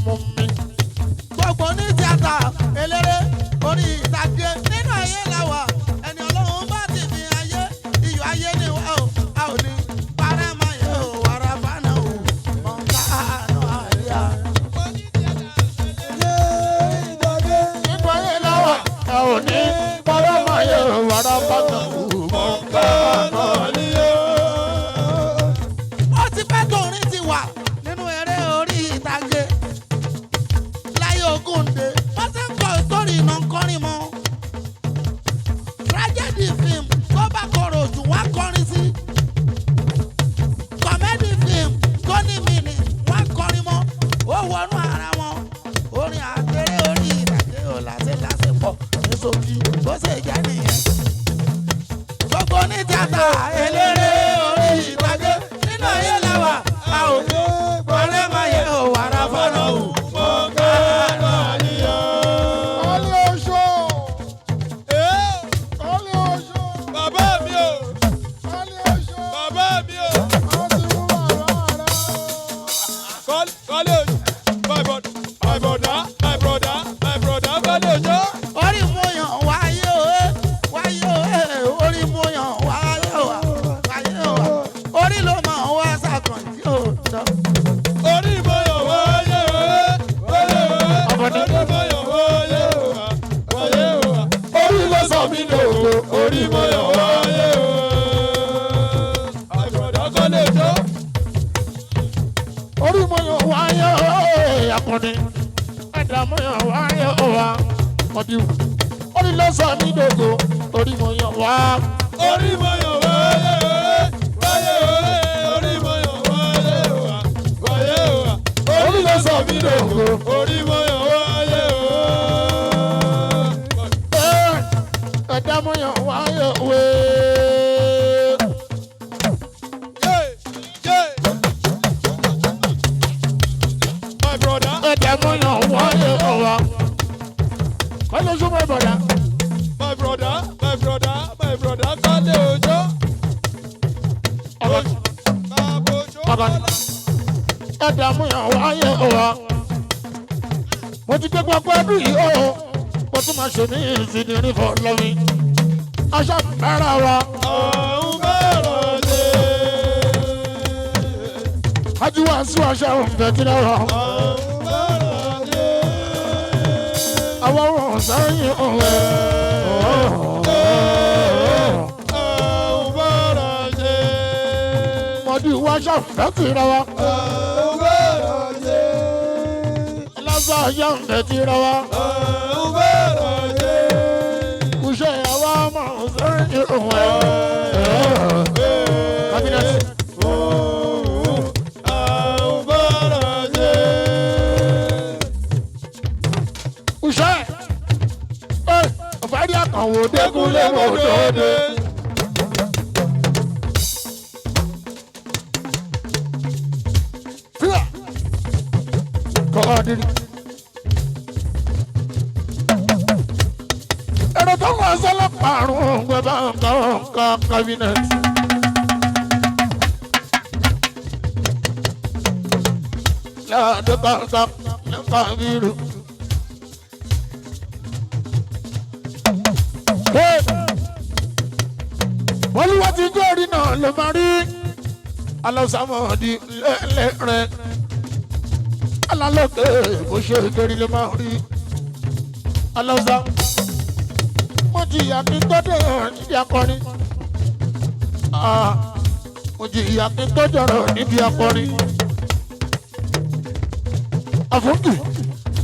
mú mi. Gbogbo ní tíátà eléré orí ìtàgé nínú ayé làwà ẹni ọlọ́run bá ti fi ayé iyọ̀ ayé ni wá o a ò ní parẹ́ mọ́ yẹ o wàrà fánà o mọ̀ ń ká àánú àríyá. Nínú ayé làwà a ò ní parẹ́ mọ́ yẹ o wàrà fánà o mọ̀ ń ká àánú àríyá. Ó ti pẹ́ tóorin ti wà nínú eré orí ìtàgé láyé Ògúndé wọ́n ti ń kọ sórí iná kọrin mọ́ tragedy film tó bá korò jù wá kọrin sí comedy film tó ní mìíní wá kọrin mọ́ ó wọnú ara wọn orin àtẹrẹ orí ìtàgé ò lásìpọ̀ ní sókí bó ṣe jẹ́ nìyẹn gbogbo ní tíátà eléré orí ìtàgé nínú ayé làwà a ò ní parẹ́ máa yẹ ò wàrà fọ́nà ò mọ̀ ká. Orí mú yàn wáyé o, orí mú yàn wáyé o, orí ló mọ̀ wá sàkàn tí ò tọ́. Orí mọ̀yàn wáyé o, orí mọ̀yàn wáyé o, Orí ló sọ mí lòó, orí mọ̀yàn wáyé o. Àbọ̀dá kọ́ lè jó. orí mú yàn wáyé o, akọni, ẹ̀dá mú yàn wáyé o wa, ọdí. Orí ló sọ mí lòó, orí mú yàn wá. Orí mọ̀yàn wáyé o, orí mọ̀yàn wáyé o, Orí ló sọ mí lòó. orí mọ̀yàn wáyé o. Ẹ̀dá mú yàn wáyé o. My brother, Ẹ̀dá mú yàn wáyé o wa. Kọ́ ló sún mọ́ bọ̀dá. my brother, Kọ́lé Òjó. Bàbá Òjó Kọ́lá. Ẹ̀dá mú yàn wáyé o wa. Mo ti gbé gbogbo ẹdún yìí o. Mo tún máa ṣe ní ìsinmi nífọ̀ lọ́wọ́. Aṣọ mẹ́ra wa. Ọ̀hún bẹ̀rẹ̀ dé. Ajú wa sí aṣọ òǹfẹ̀ tí lọ́rọ̀. Ọ̀hún bẹ̀rẹ̀ dé. Àwọn ohun sẹ́yìn òwe. Ọ̀hún bẹ̀rẹ̀ dé. Mọ̀dí wa aṣọ òǹfẹ̀ tí lọ́wọ́. Ọ̀hún bẹ̀rẹ̀ dé. Lọ́sọ̀ aṣọ òǹfẹ̀ tí lọ́wọ́. Ọ̀hún bẹ̀rẹ̀ dé. Kùṣẹ́ àwọn ọmọ sẹ́yìn òwe. Kábínẹ̀tì. Ọ̀hún bẹ̀rẹ̀ dé. Kùṣẹ́. Ọ̀fẹ́ rí àkànwò dégúnlé mọ́tòdé. Fíà. Kọ́ọ̀dìrì. Ẹ̀rọ tó wọ́n sọ́lọ́ pààrùn gbẹ̀bá nǹkan kábínẹ̀tì. Láàdé kankan nípa bírù. Olúwa ti górí náà ló máa rí alọ́sàmọ́ọ̀dì lẹ́lẹ́rẹ́ alálọ́kẹ́ bó ṣe górí ló máa rí alọ́sà. Mo jìyà kí n tó dọ̀rọ̀ níbi akọrin. Mo jìyà kí n tó dọ̀rọ̀ níbi akọrin. Àfúnkì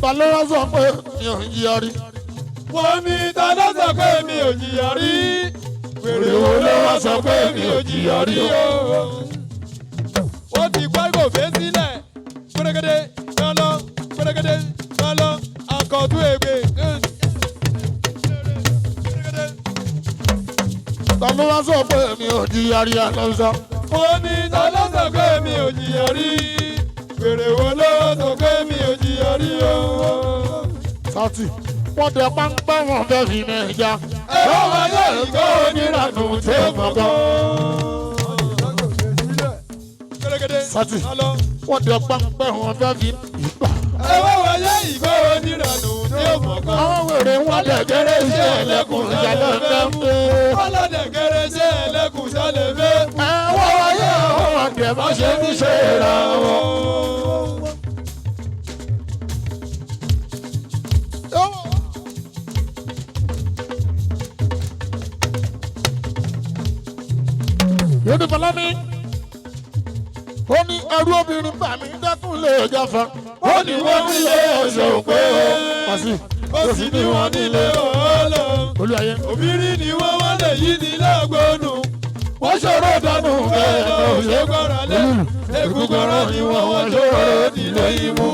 ta ló wá sọ pé mi ò jìyà rí. Wọ́n ní ta ló sọ pé mi ò jìyà rí? Wèrè wo ló wá sọ pé mi ò jìyà rí o? Wọ́n ti gbọ́ gòfé sílẹ̀. Gbẹ́rẹ́gẹ́dẹ́ lọ́lọ́, gbẹ́rẹ́gẹ́dẹ́ lọ́lọ́, àkọ́tún ègbè. Ta ló wá sọ pé mi ò jìyà rí alọ́sà. Wọ́n ní ta ló sọ pé mi ò jìyà rí? Wèrè wo ló wá sọ pé mi ò jìyà rí o? Sátì wọ́n dẹ páńpẹ́ wọn fẹ́ fi mẹ́ja. Ẹ̀rọ wáyé ìkó onírànú tó mọ̀gán. Sátì wọ́n dẹ páńpẹ́ wọn fẹ́ fi ìgbà. Ẹ̀rọ ọlọ́dẹ kérésì ẹlẹ́kùn ṣẹlẹ̀ fẹ́. ọlọ́dẹ kérésì ẹlẹ́kùn ṣẹlẹ̀ fẹ́. ẹ̀wọ̀n wáyé àwọn ọ̀dẹ̀ má ṣe ní ṣe ra wọn. Yóò fọlá ní. Ó ní ẹrú obìnrin bá mi dẹ́kun lè jáfa. Ó ní wọ́n nílé ẹ̀ṣọ́ pé ó sì. Ó sì ní wọ́n nílé ọ̀ọ́lọ́. Olúwayé. Obìnrin ni wọ́n wá lè yí ní lágbónú. Wọ́n ṣòro dánú bẹ́ẹ̀ lọ ṣe gbọ́ra lé. Egúngọ̀rọ̀ ni wọ́n ṣòro nílé imú.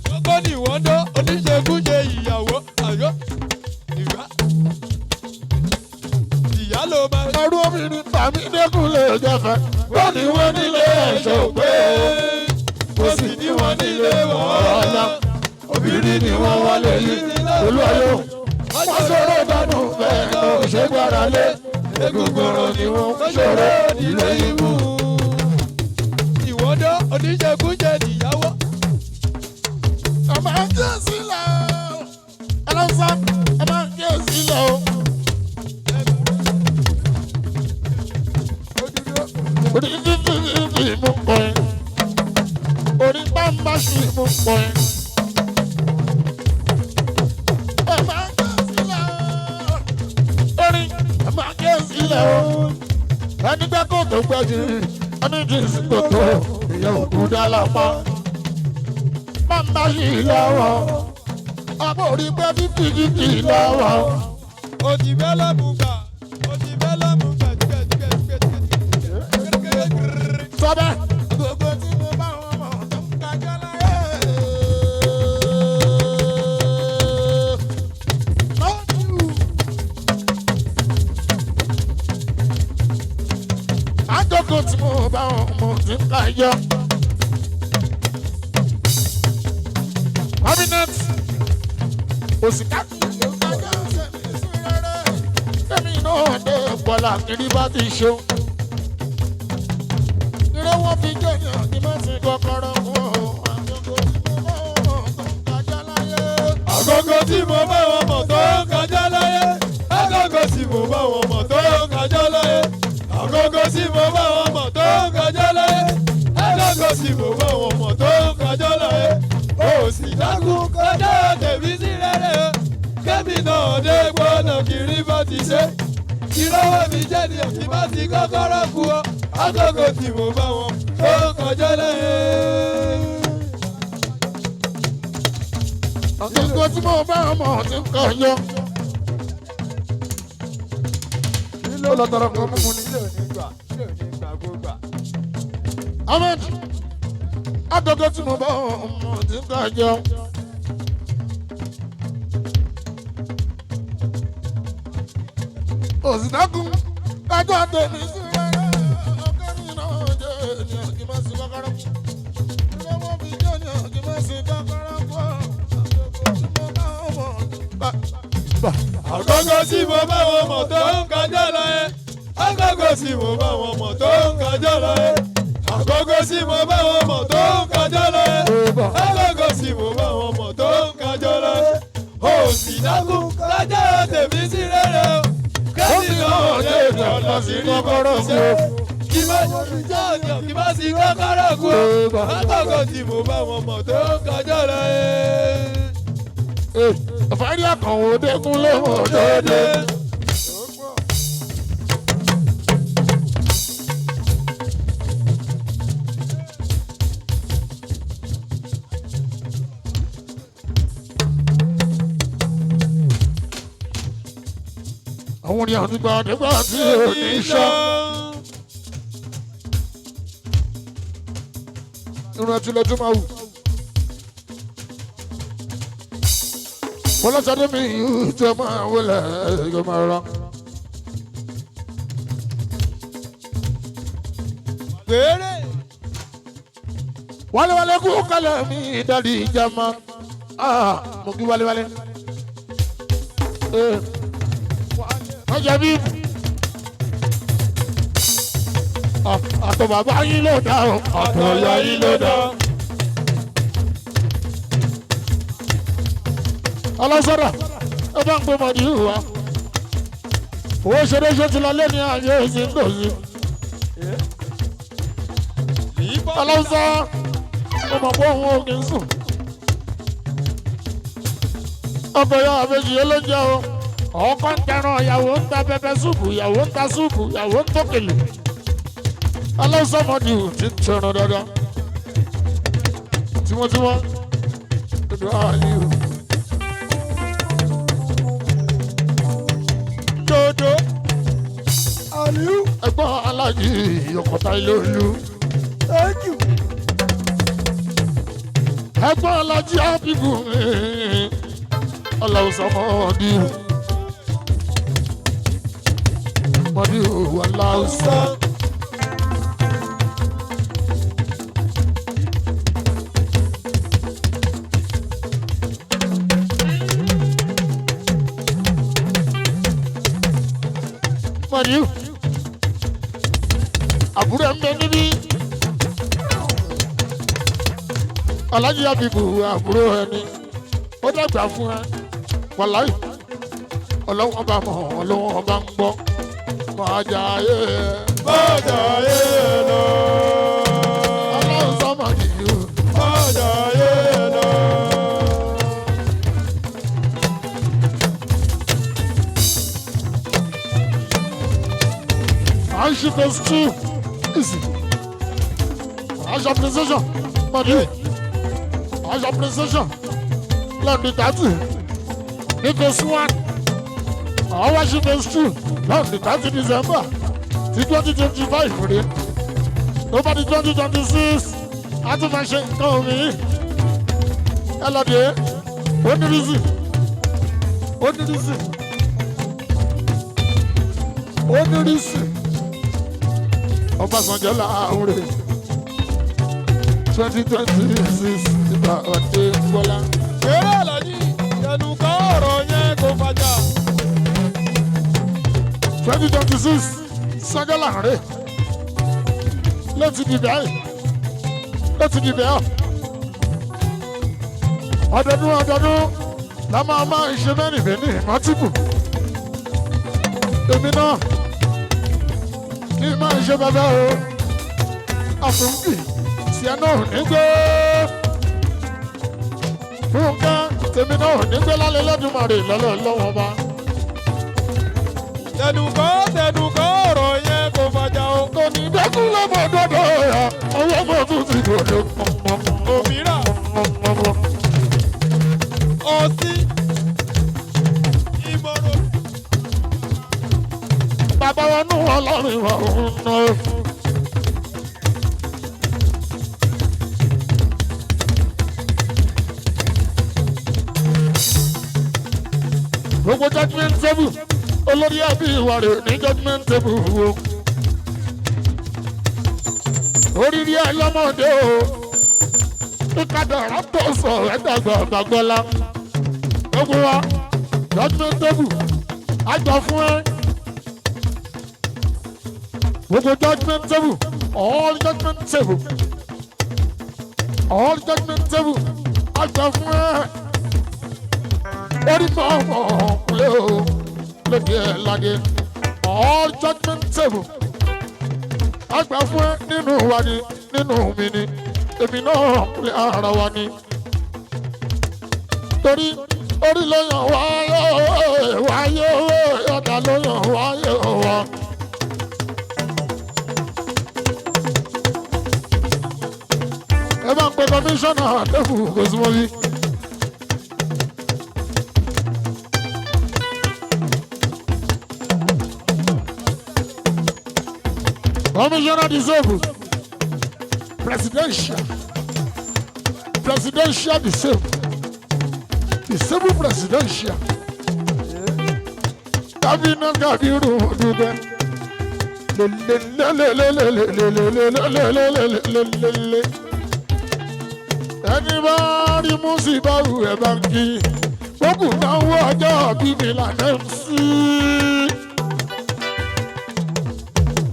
Gbogbo ni wọ́n dán oníṣekúṣe ìyàwó àyọ́ ìgbà. Ìyá ló máa. Ẹrú obìnrin bá mi dẹ́kun lè jáfa. Ó ní wọ́n nílé ẹ̀ṣọ́ pé ó sì ní wọ́n nílé ọ̀ọ́lọ́. Obìnrin ni wọ́n wá lè yí ní lágbónú. Olúwayé. Wọ́n ṣòro dánú bẹ́ẹ̀ lọ ṣe gbọ́ra lé. Egúngọ̀rọ̀ ni wọ́n ṣòro nílé imú. Ìwọ́dọ̀ oníṣekúṣe nìyàwó. Ẹ máa ń ké sílẹ̀ o. Ẹlọ́sà ẹ máa ń ké sílẹ̀ o. Orí fífi mú pọ̀ ẹ́. Orí bámbá sì mú pọ̀ ẹ́. Ẹ máa ń ké sílẹ̀ o. Orí ẹ máa ń ké sílẹ̀ o. Ẹni gbẹ́ kó tó gbẹ́ jù. Ẹni jù sí kòtò. Ìyá òkú dá lápá. Bámbá yìí lọ́wọ́. Àbò orí pé fífi lọ́wọ́. Òtí bẹ́ẹ̀ lọ́mú gbà. Òtí bẹ́ẹ̀ lọ́mú gbà. Sọ́bẹ̀. Gbogbo tí mo bá wọn mọ̀ tó ń kájọ́ láyé. Àjọkọ̀ tí mo bá wọn mọ̀ tó ń kájọ́. Cabinet. Òsìká kì í ṣe kájọ́ sẹ́mi sí rẹ́rẹ́. Sẹ́mi náà dé bọ́lá kiri bá ti ṣe. Ire wọ́n fi jẹ́yàn ní má sí kọ́kọ́rọ́ fún ọ. Àgógó tí mo bá wọn mọ̀ tó ń kájá láyé. Àgógó tí mo bá wọn mọ̀ tó ń kájá láyé. Àgógó tí mo bá wọn mọ̀ tó ń kájá láyé. Àgógó tí mo bá wọn mọ̀ tó ń kájá láyé. Ó sì dákun kọjá tèmi sí rere. Kẹ́mi náà dé gbọ́dọ̀ kiri bá ti ṣe. Ìrọ̀wọ́ mi jẹ́ ni òkì bá ti kọ́kọ́rọ́ kú ọ. Àgógó tí mo bá wọn tó ń kájá láyé. Àgógó tí mo bá wọn mọ̀ tí ń kọjọ́. Ó lọ tọrọ kan mímu ní. Ahmed, àgógó tí mo bá wọn mọ̀ tí ń kọjọ́. Òsìdákùn kájọ́ tèmi sí rárá. Ọ̀kẹ́mi náà jẹ́ ènìyàn kí n má sí kọ́kọ́rọ́. Ilé wọn fi jẹ́ ènìyàn kí n má sí kọ́kọ́rọ́ pọ̀. Àgógó tí mo bá wọn mọ̀ tó ń kájá láyé. Àgógó tí mo bá wọn mọ̀ tó ń kájá láyé. Àgógó tí mo bá wọn mọ̀ tó ń kájá láyé. Àgógó tí mo bá wọn mọ̀ tó ń kájá láyé. Ó sì dákun kájá tèmi sí rere o. Kẹ́sì náà lè dọ̀lọ́ sí kọ́kọ́rọ́ kú. Kí má jẹ́ ọ̀dọ̀ kí má sí kọ́kọ́rọ́ kú. Àgógó tí mo bá wọn mọ̀ tó ń kájá láyé. Ọ̀fárí àkànwò dẹ́kun lóhùn òdòdó. Àwọn orin àtúgbà nígbà tí ò ní sọ. Irun ẹtí lọ́jọ́ máa wù. Fọlọ́sọdé mi yóò tó máa wọlé ẹ̀yọ́ máa rán. Péré. Wálewálé kú kálẹ̀ mi dádì ìjàmá. Mo kí wálewálé. Wọ́n jẹ bí. Àtọ̀ bàbá yín ló dá o. Àtọ̀ ìyá yín ló dá. Ọlọ́sọ̀rọ̀ ó bá ń gbé mọ̀dí ìhùwà owó ṣeré ṣe ti lọ lẹ́ni àyè òsì ń dòsí ọlọ́sọ ó mọ̀ pé òun ò kì í sùn ọkọ̀ yọ àbẹ̀jì olóúnjẹ o ọkọ ń tẹran ìyàwó ń ta pẹpẹ súùpù ìyàwó ń ta súùpù ìyàwó ń tókèlè ọlọ́sọ mọ̀dí ìhù ti ń tẹran dáadáa tímọ́tímọ́ dodo àlìhù. dodo àlìhù. ẹ̀gbọ́n aláàjì ọkọ̀tà ilé olú. thank you. ẹ̀gbọ́n aláàjì àbíbù ọlọ́sọ mọ̀dí ìhù. mọ̀dí ìhù ọlọ́sọ. Mọ̀díù àbúrò ń bẹ níbí Aláàjì Àbíbù àbúrò ẹni ó dàgbà fún ẹ wàláì ọlọ́wọ́n bá mọ̀ ọlọ́wọ́n bá ń gbọ́ máa jà ayé lọ ọlọ́run sọ Mọ̀díù máa jà ayé lọ. She goes to easy. As your precision, Mọ̀díù. As your precision. Lọ́ọ̀dì tààtì. Nicholas one. Our she goes to lọ́ọ̀dì tààtì December. Ti 2025 rẹ̀. Nobody 2026. A tún máa ṣe nǹkan omi. Ẹ lọ́ọ̀dì. Ó ní rísì. Ó ní rísì. Ó ní rísì. Ọbásanjọ́ làwúrè 2026 nígbà ọdẹ gbọ́lá. eré àlàyé ẹnu kan ọ̀rọ̀ yẹn kò fàjà. 2026 Sanjọ́ làwúrè ló ti dìbẹ̀ ẹ̀ ọdọọdún la máa ṣe mẹ́rin bẹ́ẹ̀ ní mọ́tìkù èmi náà. Kí n máa ṣe bàbá o, àfúnkì tí ẹ náà ní gbé. Fúnkẹ́ tèmi náà ní gbé lálẹ́ lọ́dúnmọ̀rè lọ́wọ́ bá. tẹnukọ́ ọ̀rọ̀ yẹn kò fàjà o. Kò ní dẹ́kun lọ́mọ dọ́dọ̀ ya, ọwọ́ mọ̀ tún ti dòdò. òmíràn ọtí ìmọ̀ràn. Bàbá wa nù wọn lọ́rùn wọn òun náà. Gbogbo judgment table olórí ẹbí ìwà rẹ̀ ní judgment table wo. Oríire ẹ lọ́mọdé o. Ìkadà rántó sọ ẹ̀dàgbà gbàgbọ́lá. Gbogbo wa judgment table àgbà fún ẹ. Gbogbo judgment table all judgment table àgbà fún ẹ. Orí mọ̀ ọ̀kùnlé o lóde ẹ̀ ládé all judgment table àgbà fún ẹ nínú wa ni nínú mi ni èmi náà kúlẹ̀ ara wa ni. Torí orí ló yàn wáyé ọ̀dà ló yàn wáyé wa. Ẹ bá ń pe kọmíṣánná àdéhù Gòsùmọ́bí. Commissioner disabled. Presidential disabled. Disabled presidential. Cabinet Kabiru Dube. Anybody musibaru ebanki. Gbogbo náwó ọjọ́ bíbí lànà sí.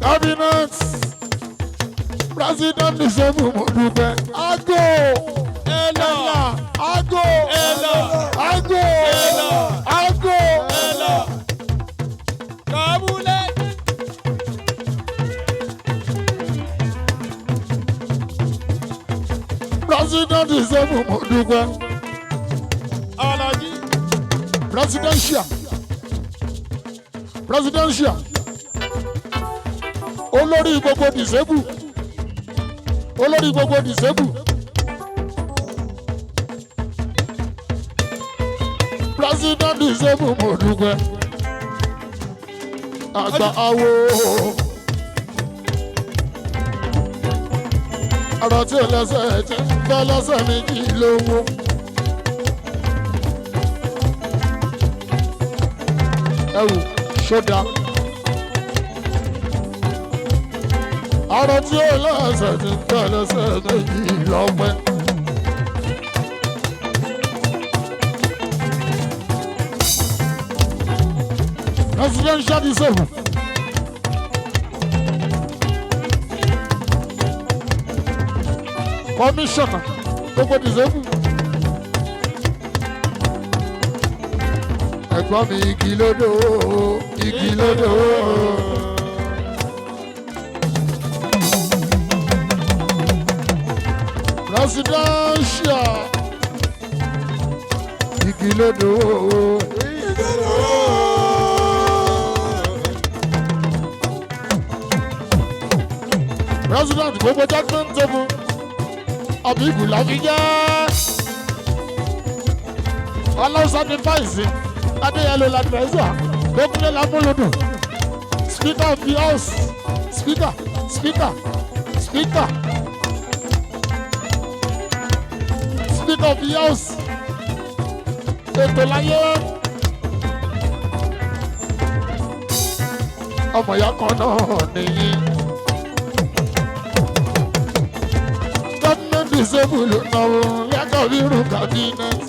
Cabinet President disabled mo dúpẹ́. Ago Ella. Ago Ella. Ago Ella. Ago mo dúpẹ́. Alaji. Presidential. Olórí gbogbo disabled. Olórí gbogbo disabled. President disabled mo dúpẹ́. Àgbà awo. Ọ̀rọ̀ tí ò lẹ́sẹ̀ jẹ́ bẹ́ẹ̀ lẹ́sẹ̀ méjì lówó. Ẹ̀wù ṣódà. Ọ̀rọ̀ tí ò lẹ́sẹ̀ jẹ́ bẹ́ẹ̀ lẹ́sẹ̀ méjì lọ́pẹ́. Presidential disabled. Commissioner gbogbo disabled. Ẹ̀gbọ́n mi igi lódò. Presidential igi lódò. President gbogbo judgment table. Abibu Lafija. Allah sacrifice. Adéyẹlò l'advisor. Dókúnlé Lámúlòdùn. Speaker of the house. Speaker. Speaker of the house. Ètò láyé. Ọmọ ìyá kan náà nìyí. Government disabled náà yàtọ̀ rírun cabinet.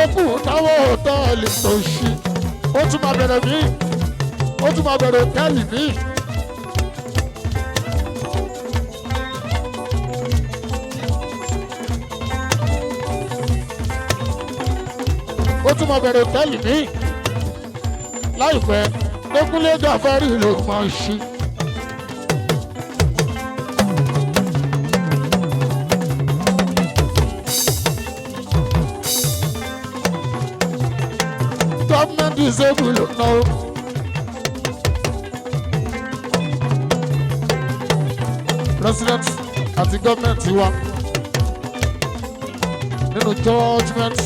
Ó kù táwọn hòtẹ́ẹ̀lì tó ṣí. Ó tún máa bẹ̀rẹ̀ mí. Ó tún máa bẹ̀rẹ̀ hòtẹ́ẹ̀lì mí. Ó tún máa bẹ̀rẹ̀ hòtẹ́ẹ̀lì mí. Láìpẹ́, Dókúnlé Gàfárì ló máa ṣí. Government disabled now. President àti government wa nínú judgement.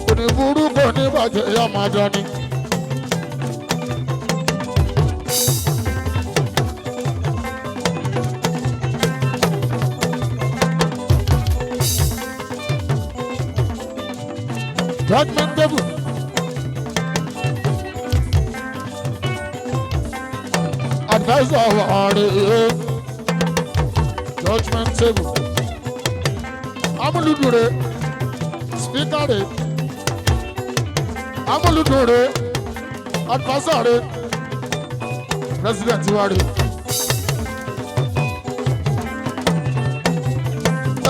Kò ní burú kò ní bàjẹ́ ìyá máa jọ ni. Judgment table. Advisor of judgment table. Amúlùdùrè. Speaker rẹ̀. Amúlùdùrè. Advisor rẹ̀. President wa rẹ̀.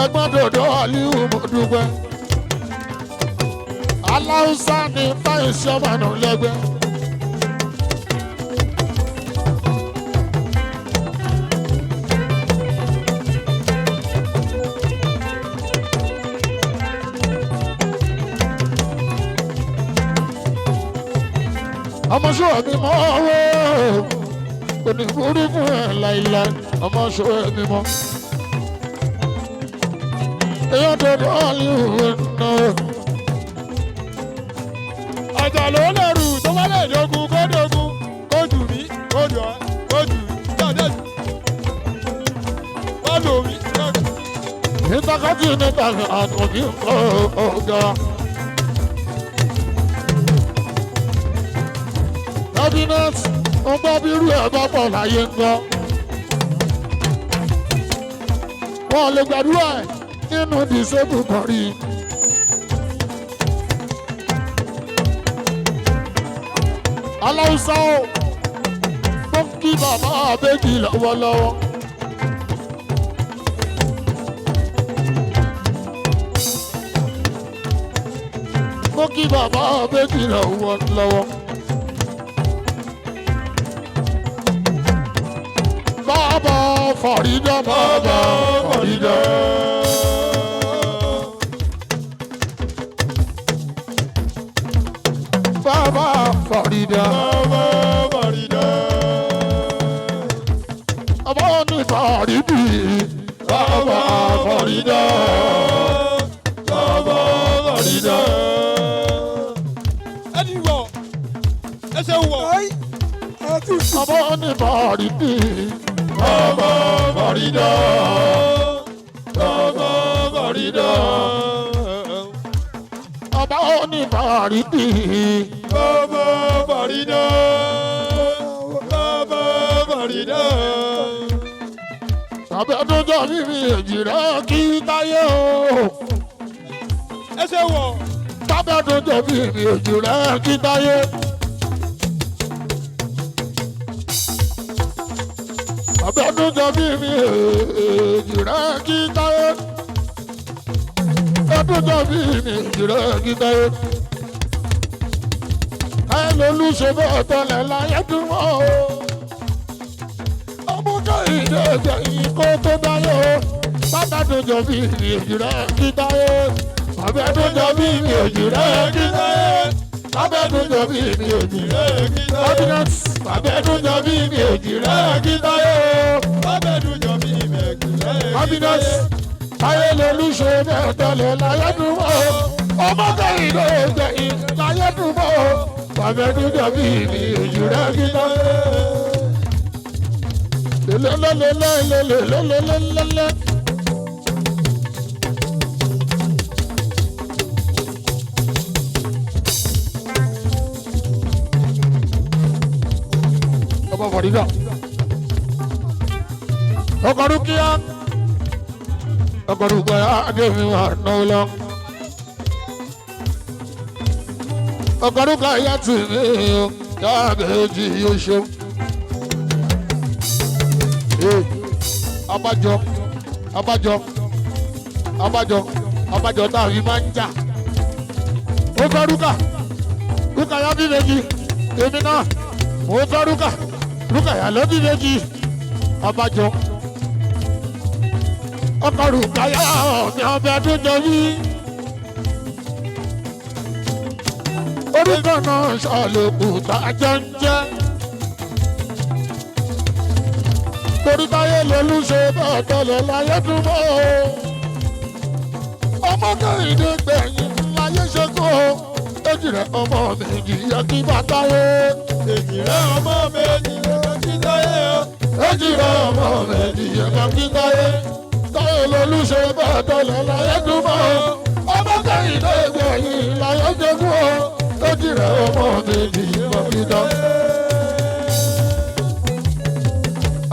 Ẹgbọ́n dòdò Aliu mo dúpẹ́. Aláùsá ni báyìí ṣọ́mọ̀nù lẹ́gbẹ́. Ọmọ ṣọ́ mi mọ́ owó kò ní burú fún ẹ̀ láìláì. Ọmọ ṣọ́ mi mọ́. Èèyàn dòdò Aliu náà. Ọjà ló lẹ́rù tó bá lè dogun kó dogun kó jù mí kó jù ọ́ kó jù jáde jù. Wọ́n lò mí lẹ́kọ̀ọ́. Ìtàkàtì níta àkànbí ọ̀gá. Cabinet ń gbọ́ bí irú ẹ̀ bá pọ̀ láyé ń gbọ́. Wọ́n lè gbàdúrà ẹ̀ nínú disabled kan rí. Aláùsá o, tó ń kí bàbá àbẹ́jì lọ́wọ́lọ́wọ́. Tó kí bàbá àbẹ́jì lọ́wọ́lọ́wọ́. Bá bàbá Fàrídà bàbá Fàrídà. Bàbá Fàrídà. Bàbá Fàrídà. Bàbá ní Fàrídì. Bàbá Fàrídà. Bàbá Fàrídà. Ẹni wọ̀ ẹsẹ̀ wọ̀. Bàbá ní Fàrídì. Bàbá Fàrídà. Bàbá Fàrídà. Bàbá ní Fàrídì. Bàbá Fàrídà. Bàbá Fàrídà. Bàbá tó jọ mímí èjì rẹ̀ kí táyé o. Ẹsẹ̀ wọ̀. Bàbá tó jọ mímí èjì rẹ̀ kí táyé. Bàbá tó jọ mímí èjì rẹ̀ kí táyé. Bàbá tó jọ mímí èjì rẹ̀ kí táyé. Ẹ lolú ṣe bẹ́ẹ̀ tọ́lẹ̀ láyé dùn mọ́ o. Ọmọdé ìdẹ́gbẹ̀ yìí kó tó dáyé o. Bàbá tó jọ mímí èjì rẹ̀ kí táyé. Bàbá tó jọ mímí èjì rẹ̀ kí táyé. Bàbá tó jọ mímí èjì rẹ̀ kí táyé. Happiness. Bàbá tó jọ mímí èjì rẹ̀ kí táyé o. Bàbá tó jọ mímí èjì rẹ̀ kí táyé. Happiness. Táyé lolú ṣe bẹ́ẹ̀ tọ́lẹ̀ láyé dùn mọ́ o. Ọmọdé ìdẹ́gbẹ̀ yìí láyé dùn mọ́ o. Bàbá tó jọ mímí èjì rẹ̀ kí táyé. Lelelelelelelelelelele. Bàbá Fàrídà. Ọkọ̀rúkíá. Ọkọ̀rúkíá Adémi wà náà lọ. Ọkọ̀rúkíá yá tì mí o. Káàbéjì yóò ṣe. Abájọ tá a fi máa ń jà. Mo fẹ́ rúkà yá bí méjì èmi náà mo fẹ́ rúkà yá lọ bí méjì. Abájọ ọkọ rúkà yá ọ̀gbìn ọbẹ̀ tó jọ yí. Orúkọ náà ṣàlùkù tá a jọ ń jẹ́. Torí táyé lolú ṣe bẹ́ẹ̀ tọ́lẹ̀ láyé dùn mọ́ o. Ọmọ Kẹ́hìndé gbẹ̀yìn láyé ṣe kó o. Èjì rẹ̀ ọmọ méjì yẹ kí bàtà yé. Èjì rẹ̀ ọmọ méjì yẹ kí táyé o. Èjì rẹ̀ ọmọ méjì yẹ kí táyé. Táyé lolú ṣe bẹ́ẹ̀ tọ́lẹ̀ láyé dùn mọ́ o. Ọmọ Kẹ́hìndé gbẹ̀yìn láyé ṣe kó o. Èjì rẹ̀ ọmọ méjì yẹ kí táyé.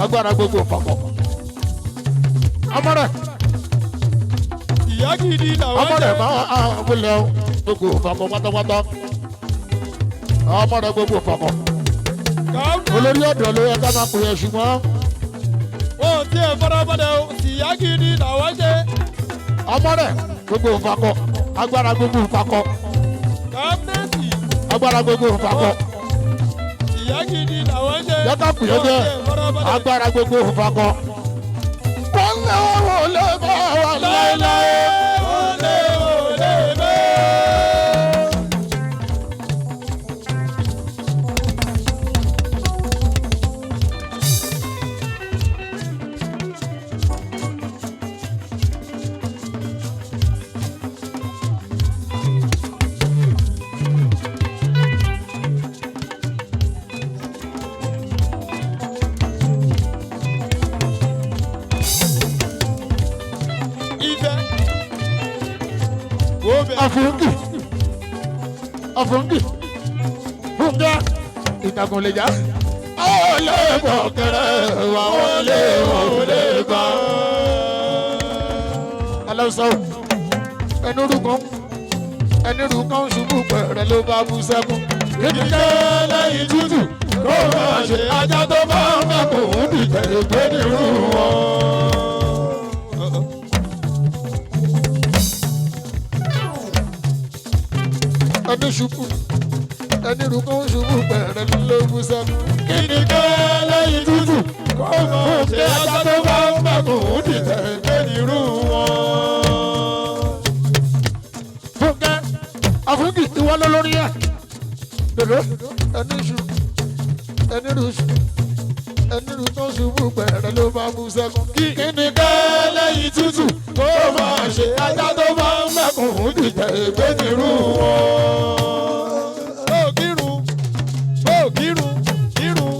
Agbára gbogbo papọ̀. Ọmọdé. Ìyá gidi làwọn jẹ́. Ọmọdé máa wúlẹ̀ gbogbo papọ̀ pátápátá. Ọmọdé gbogbo papọ̀. Olórí ọ̀dọ́ ló yẹ ká máa pè é ṣùgbọ́n. Wọ́n ti ẹ̀ fọ́nrọ́fọ́nrọ́ o. Ìyá gidi làwọn jẹ́. Ọmọdé gbogbo papọ̀. Agbára gbogbo papọ̀. Kábínẹ́ẹ̀tì. Agbára gbogbo papọ̀. Ìyá gidi làwọn jẹ́. Yẹ ká pè é jẹ́ agbára gbogbo papọ̀. Wọ́n lé wọ́n lé bá wà láéláé. Olè bẹ́ẹ̀. Afungi funga ìtàkùn lè já. Àwọn lè bọ̀ kẹrẹ́ àwọn lè bá. Aláwùsọ ẹni rúkan ṣubú pẹ̀rẹ̀ ló bá bú sẹ́kún. Ìdílé lẹ́yìn tútù kó máa ṣe ajá tó bá ń mẹ́kùn ún dìtẹ̀ ìgbé nírú wọn. Ẹni ṣubú ẹni rúkan ṣubú pẹ̀rẹ̀ ló bú sẹ́kún. Ìdílé lẹ́yìn tútù kó máa ṣe ajá tó bá ń mẹ́kùn dìtẹ̀ gbé nírú wọn. Fúnkẹ́ àfúnkì ìwọ ló lórí ẹ̀. Dòdò ẹni ṣu ẹni rú ṣu ẹni rú tó ṣubú pẹ̀rẹ̀ ló bá bú sẹ́kún. Kí ni ká lẹ́yìn tútù kó máa ṣe ajá tó bá ń mẹ́kùn dìtẹ̀ gbé nírú wọn. Ó kírun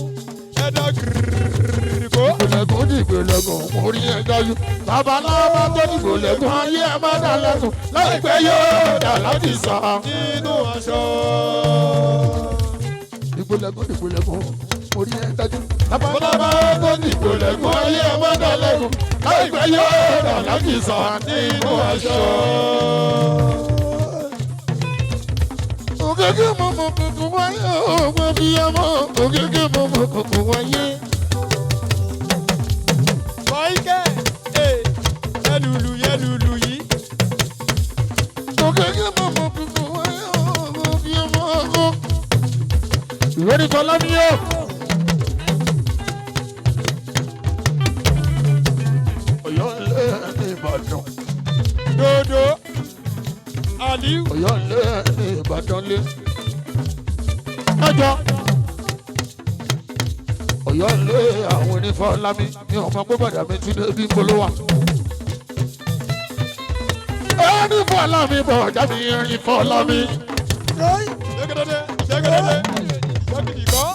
ẹ̀dá kìrìkó. Ìgbòlẹ̀kùn dìgbòlẹ̀kùn mo rí ẹ dájú. Babaláwa tó dìgbòlẹ̀kùn ayé ẹ má dá lẹ́kùn. Láìpẹ́ yóò dà láti sọ. Nínú aṣọ. Ìgbòlẹ̀kùn mo rí ẹ dájú. Babaláwa tó dìgbòlẹ̀kùn ayé ẹ má dá lẹ́kùn. Láìpẹ́ yóò dà láti sọ. Nínú aṣọ. Ògègé mọ̀mọ́ kùkù wáyé ògùn bí ọmọ. Ògègé mọ̀mọ́ kùkù wáyé. Kọ́íkẹ́ yẹlùlù yìí. Ògègé mọ̀mọ́ kùkù wáyé ògùn bí ọmọ. Ìwé ni Fọlá mi yóò. Ọ̀yọ́ ilé ní Ìbàdàn. Dodo Aliu. Ọ̀yọ́ ilé ní Ìbàdàn lé. Ẹjọ́. Ọ̀yọ́ ilé àwọn onífọ́lámi ní ọmọ gbọ́dọ̀ mi ti débi polówà. Ẹni fọ́lámi bọ̀ jáde irin fọ́lámi. Jẹ́gẹ́dẹ́dẹ́ jẹ́gìdì kọ́.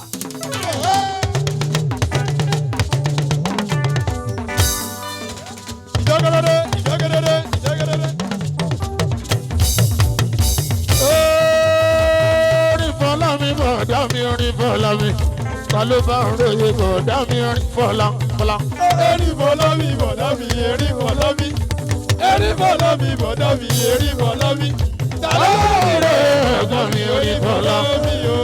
Ìjẹ́gẹ́dẹ́dẹ́. Ẹni fọ́lámi bọ̀ jáde irin fọ́lámi. Ta ló bá ń ròyìn bọ̀ jáde irin fọ́lá. Erí fọlọ́mì bọ̀dá mi, erí fọlọ́mì. Erí fọlọ́mì bọ̀dá mi, erí fọlọ́mì. Tàló rẹ̀ ẹ̀gbọ́n mi orí fọ́lá. o.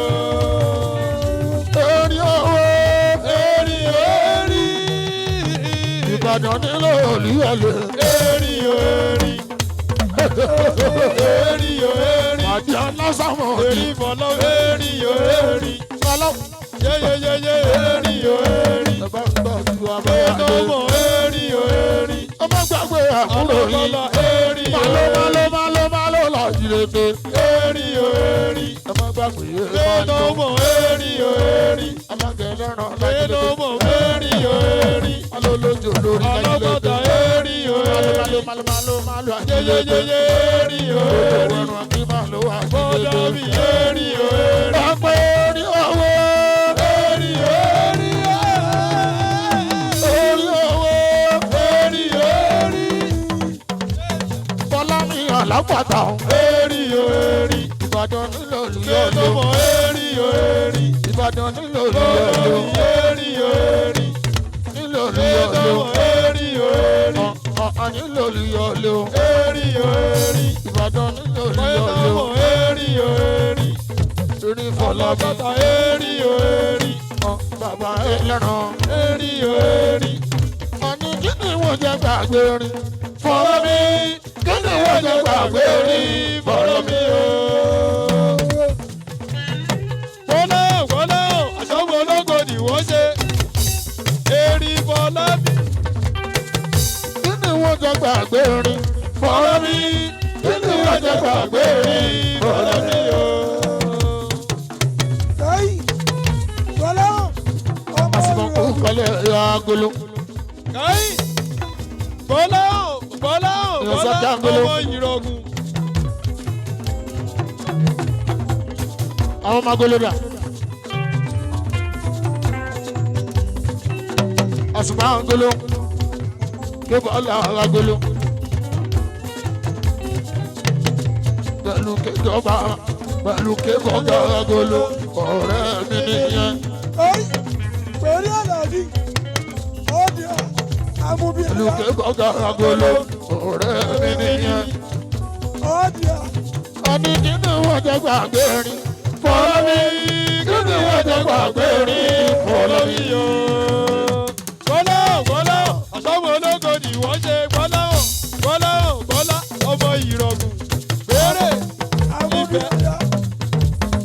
Orí owó. Erí. Ìbàdàn nílò olúyọ̀lẹ̀. Erí. Màdí alásàmọ̀ Erí òdì. fọlọ́mì, erí. Fọlọ́. Yeyeyeye, erí. Ẹ bá ń gbọ́ ju abẹ́rẹ́ adé. Gbẹ́dọ̀mọ̀, erí. Ọmọ gbàgbé àkúrò yìí. Ọlọ́lá, erí. Malo lọ jìrèké. Erí. Ọmọ gbàgbé malo. Gbẹ́dọ̀mọ̀, erí. Ọmọ gẹ̀lẹ́ràn Gbẹ́dọ̀mọ̀, lọ́jìrèké. erí. Malo lójó lórí Alọ́gọ́ta, lọ́jìrèké. erí. Malo àjìrèké. Yeyeyeye, erí. Òwòrán àti malo Bọ́dà àjìrèké. mi, erí. Ọpẹ́ orí owó. Erí. Orí owó. Erí. Fọlá mi àlápàtà. Erí. Ìbàdàn nílò olúyọ̀lẹ̀. Gbẹ́dọ̀mọ̀, erí. Ìbàdàn nílò Bọ́dà olúyọ̀lẹ̀. mi, erí. Nílò Gbẹ́dọ̀mọ̀, olúyọ̀lẹ̀. erí. Nílò olúyọ̀lẹ̀. Erí. Ìbàdàn nílò Gbẹ́dọ̀mọ̀, olúyọ̀lẹ̀. erí. Orí Fọlá mi. Alọ́gọ́ta, erí. Bàbá ẹlẹ́ran. Erí. Ọ̀ní kí ni wọ́n jẹ́ gbàgbé rin? Fọlá mi. Kí ni wọ́n jẹ́ gbàgbé rin? Fọlá mi. Gbọ́lá àṣọ́gbó ológo ni wọ́n ṣe. Erí Fọlábí. Kí ni wọ́n jẹ́ gbàgbé rin? Fọlá mi. Kí ni wọ́n jẹ́ gbàgbé rin? Fọlá mi. Àsìkò kò kọ́lé agolo. Káyì. Gbọ́lá Ìyọ̀sọ́ Jangolo. ọmọ ìrọ̀gùn. Àwọn ọmọ agolo dà. Àsìkò agolo. Kébọ̀lá agolo. Pẹ̀lú kéjọba. Pẹ̀lú kébọ̀gá agolo. Ọ̀rẹ́ mi nìyẹn. Pẹ̀lú àlàdí, ó di àmúbi Pẹ̀lú kébọ̀gá agolo. Ọ̀rẹ́ mi nìyẹn. ó di à. Ọ̀ní kí ni wọ́n jẹ́ gbàgbé rin? Fọlá mi. Kí ni wọ́n jẹ́ gbàgbé rin? Fọlá mi. Gbọ́lá àṣọ́gbó ológo ni wọ́n ṣe. Gbọ́lá ọmọ ìrọ̀gùn. Bèrè. Àmúbi Ìfẹ́. ìyá.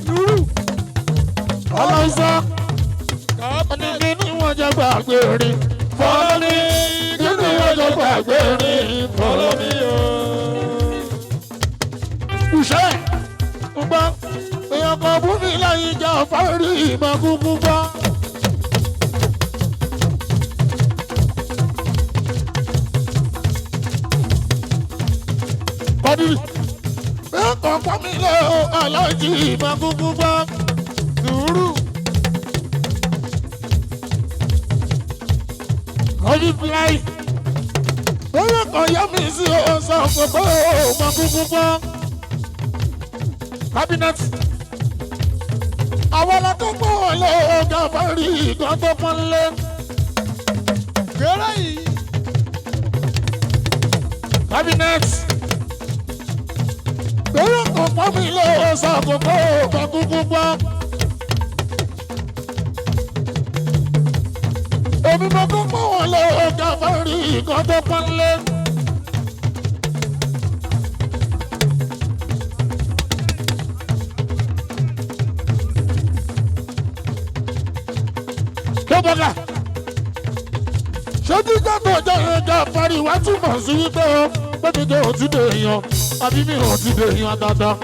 Lúrù. Ọlọ́sọ. Kàápẹ́. Ọ̀ní kí ni wọ́n jẹ́ gbàgbé rin? ìmọ̀ kúkú gbọ́. Kọ́dírì bẹ́ẹ̀ kàn pọ́n mi lé o aláìjí ìmọ̀ kúkú gbọ́. Sùúrù. Kọ́dírì fúláì bẹ́ẹ̀ kàn yá mi sí o sọ pé o mọ̀ kúkú gbọ́. Kábínẹ́tì àwọn ọlọ́tọ́gbọ́ wọlé ọ̀gá fárí ìgbọ́n tó pọ́n lé. Kéré yìí. Kábínẹ́tì bẹ́ẹ̀ kàn pọ́n mi lé ọ̀sán àkókò ọ̀gá kúkú gbọ́. Èmi mọ̀ kó pọ́n wọlé ọ̀gá fárí ìgbọ́n tó pọ́n lé. Bọ́gà ṣojú gbàgbọ́ ọjọ́ ìrìnàjò àfárí wá túmọ̀ sí wípé ó pẹ́mi tó ò ti dè èèyàn àbí mi ò ti dè èèyàn dáadáa.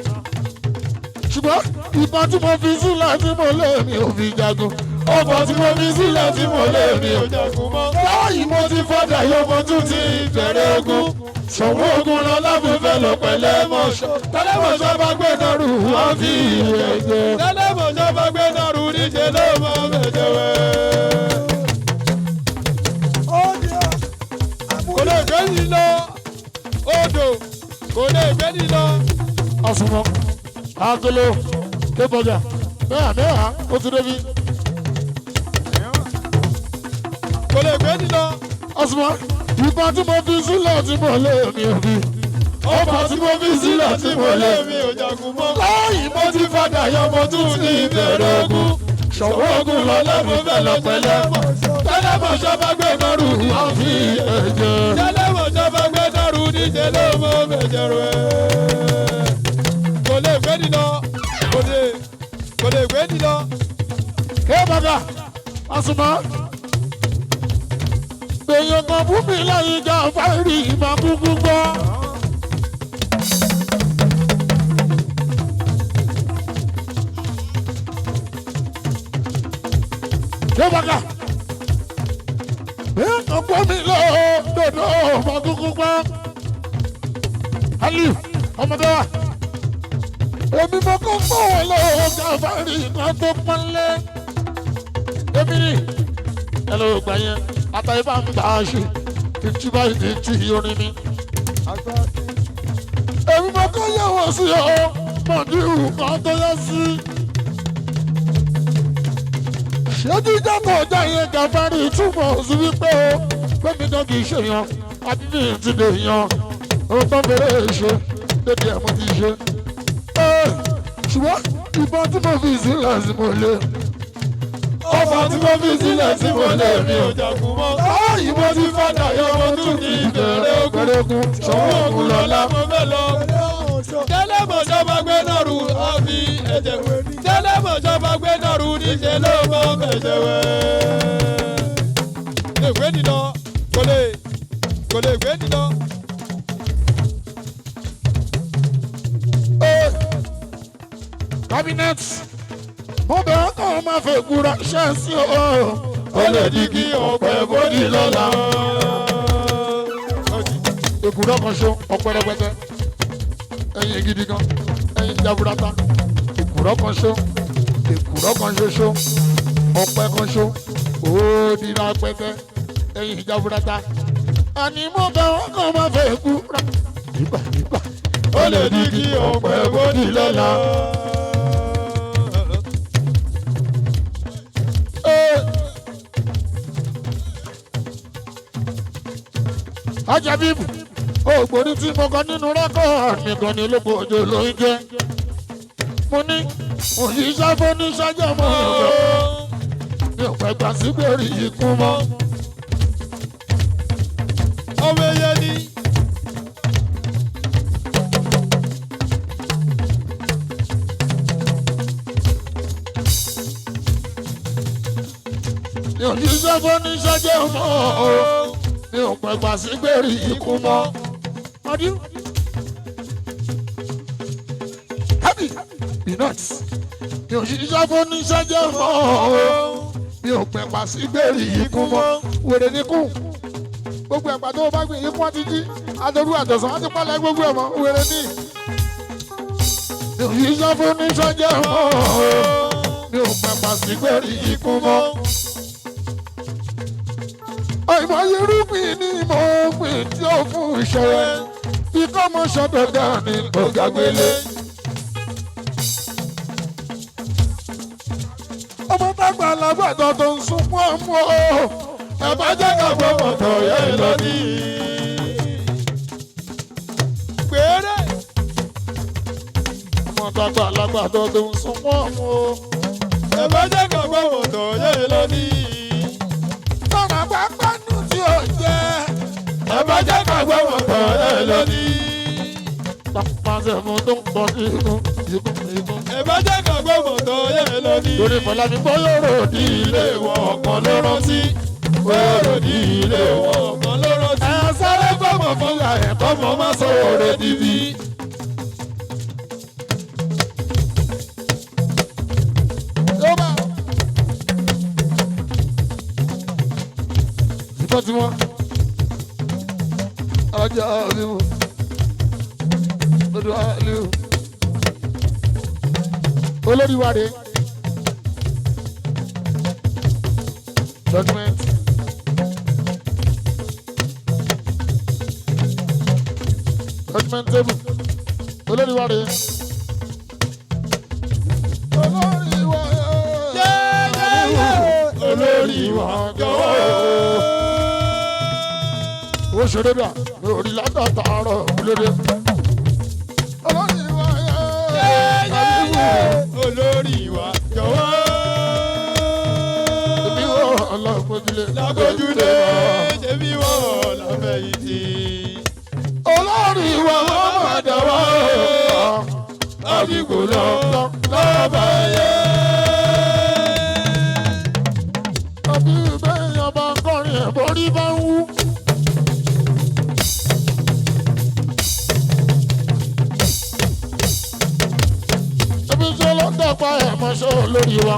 Ṣùgbọ́n ìbọn tí mo fi sílẹ̀ tí mo lé mi ò fi jagun. Ọkọ̀ tí mo fi sílẹ̀ tí mo lé mi ò jagun mọ́. Báyìí mo ti fọ́dà yóò mo tún ti bẹ̀rẹ̀ ogun. Ṣòwò ogun lọ lábùfẹ́ lọ pẹ̀lẹ́ mọ́ṣọ́. Tẹ́lẹ̀mọ̀ṣọ́ bá gbé náà rù wọ́n fi ìyẹn gbé. Tẹ́lẹ̀mọ̀ṣọ́ bá gbé náà rù níṣẹ́ ló mọ mẹ́jẹ̀wẹ́. Kò lè gbé ní lọ. Odò kò lè gbé ní lọ. Àsùnmọ̀ Agolo Kébọ̀jà mẹ́hà ó ti débi. Kò lè gbé ní lọ. Àsùnmọ̀ ìbọn tí mo fi sílẹ̀ tí mo lé mi ò fi. Ọkọ̀ tí mo fi sílẹ̀ tí mo lé mi ò jagun mọ́. Láyìí mo ti fàdà yọ mo tún ti bẹ̀rẹ̀ ogun. Ṣòwò ogun lọ lábùfẹ́ lọ pẹ̀lẹ́ mọ́. Tẹ́lẹ̀mọ̀ṣọ́ bá gbé mọ́rù wọ́n fi ẹ̀jẹ̀. Tẹ́lẹ̀mọ̀ṣọ́ bá gbé náà rù níṣẹ́ ló mọ mẹ́jẹ̀wẹ́. Kò lè gbé ní lọ. Kò lè gbé ní lọ. Kébọ̀jà Àsùnmọ̀ èèyàn kan fún mi láyé ìjà fáìrì ìmọ̀ kúkú gbọ́. Kébọ̀jà èèyàn kan fún mi lọ́dọ̀dọ̀ ìmọ̀ kúkú gbọ́. Aliu ọmọdé wa èmi mọ kó gbọ́ wọn lọ́wọ́ ìjà fáìrì ìmọ̀ tó pọ́n lé. Èmi ni ẹ ló gbà yẹn àtàyè bá ń gbà á ṣe 50/50 orin mi. Èmi mọ kó yẹ wọ́n sí ọ mọ̀dírù kan tó yẹ sí. Ṣéjú jábọ̀ ọjà yẹn Gàfárì túmọ̀ sí wípé o pẹ́mi náà kì í ṣe yan àbí mi ti dè yan ohun tó ń bẹ̀rẹ̀ ṣe dédé ẹ̀ mo ti ṣe. Ṣùgbọ́n ìbọn tí mo fi sílẹ̀ sí mo lé. Ọkọ̀ tí mo fi sílẹ̀ tí mo lé mi ò jagun mọ́. Báyìí mo ti fàdà yọ mo tún ti bẹ̀rẹ̀ ogun. Ṣòwò ogun lọ́la mo fẹ́ lọ. Tẹ́lẹ̀mọ̀ṣọ́ bá gbé náà rù wọ́n fi ẹ̀jẹ̀ wẹ̀. Tẹ́lẹ̀mọ̀ṣọ́ bá gbé náà rù níṣẹ́ ló mọ mẹ́jẹ̀wẹ́. Lè gbé ní lọ. Kò lè gbé ní lọ. Kábínẹ́tì mo bẹ̀rẹ̀ kàn máa fẹ́ kúra ṣẹ́ sí o. Ó lè di kí ọ̀pẹ bódì lọ́la. Èkúrọ́ kan ṣó ọ̀pẹ rẹpẹtẹ. Ẹyin gidi gan, ẹyin jaburata. Èkúrọ́ kan ṣó, èkúrọ́ kan ṣoṣo. Ọ̀pẹ kan ṣó, òòdì rẹpẹtẹ. Ẹyin jaburata. Àní mo bẹ̀rẹ̀ kàn máa fẹ́ kúra. Nígbà. Ó lè di kí ọ̀pẹ bódì lọ́la. Ajabibu ògbóni tí mo kọ nínú rẹ́kọ̀ọ́ nìkan ní olóko òjò ló ń jẹ́. Mo ní òṣìṣẹ́ fóníṣẹ́jọ́ mọ́ ọ̀gá mi ò fẹ́ gbà sígbèrè ikú mọ́. Ọmọ ẹyẹ ni. Òṣìṣẹ́ fóníṣẹ́jọ́ mọ́ ọ̀gá mi ò pẹ́ gbà sí gbèrè ikú mọ́. Happy peanuts mi ò ṣiṣẹ́ fún oníṣẹ́ jẹ́ mọ́ mi ò pẹ̀pà sí gbèrè ikú mọ́ wèrè ní kú gbogbo ẹ̀pà tó bá gbìn ikú wọn ti jí adorú àtọ̀sán wọn ti pálẹ̀ gbogbo ẹ̀ mọ́ wèrè ní. mi ò ṣiṣẹ́ fún oníṣẹ́ jẹ́ mọ́ mi ò pẹ̀pà sí gbèrè ikú mọ́. àìmọye irúgbìn ni mo gbìn tí ó fún ìṣẹ̀rẹ̀ bí kò mọ̀ ṣọ́dọ̀dọ̀ ní gbọ̀gàgbélé. ọmọ tágbà alágbàdo tó ń sunkún ọmọ ẹ bá jẹ́ ká gbọ́ mọ̀tò yẹn lọ ní. péré. ọmọ tágbà alágbàdo tó ń sunkún ọmọ ẹ bá jẹ́ ká gbọ́ mọ̀tò yẹn lọ ní. tọ́nà pápá nù tí ó jẹ́ ẹ bá jẹ́ ká gbọ́ mọ̀tò yẹn lọ ní. pàṣẹ fún tó ń pọ̀ sí ikú. ẹ bá jẹ́ ká gbọ́ mọ̀tò yẹn lọ ní. lórí Fọlábí bóyá ròdì ilé wọn ọ̀kan ló rántí. Òròdì ilé wọn ọ̀kan ló rántí. ẹ sáré gbọ́mọ̀ fún ìyá ẹ̀ kọ́mọ má sọ̀rọ̀ rẹ̀ dìbì. ìbọn tí wọ́n ọjà òbímọ lọ́dọ̀ àlè olórí wa rèé. Judgment. Judgment table. Olórí wa rèé. Olórí wa olórí wa jọ̀wọ́. Owó ṣeré bíà lórí látàtà àárọ̀ lóde. Olórí wa olórí wa jọ̀wọ́. Lágbójúlé. Lágbójúlé ṣebí wọ́n láfẹ̀yìntì. Olórí wa wọ́n máa dàwọ́ àbíkú lọ lọ́ba yẹ. àbí bẹ́ẹ̀ bá kọrin ẹ̀ borí bá ń wú. ẹbí ṣe ló ń dẹ́pa ẹ̀ mọ́ṣọ́ olórí wa.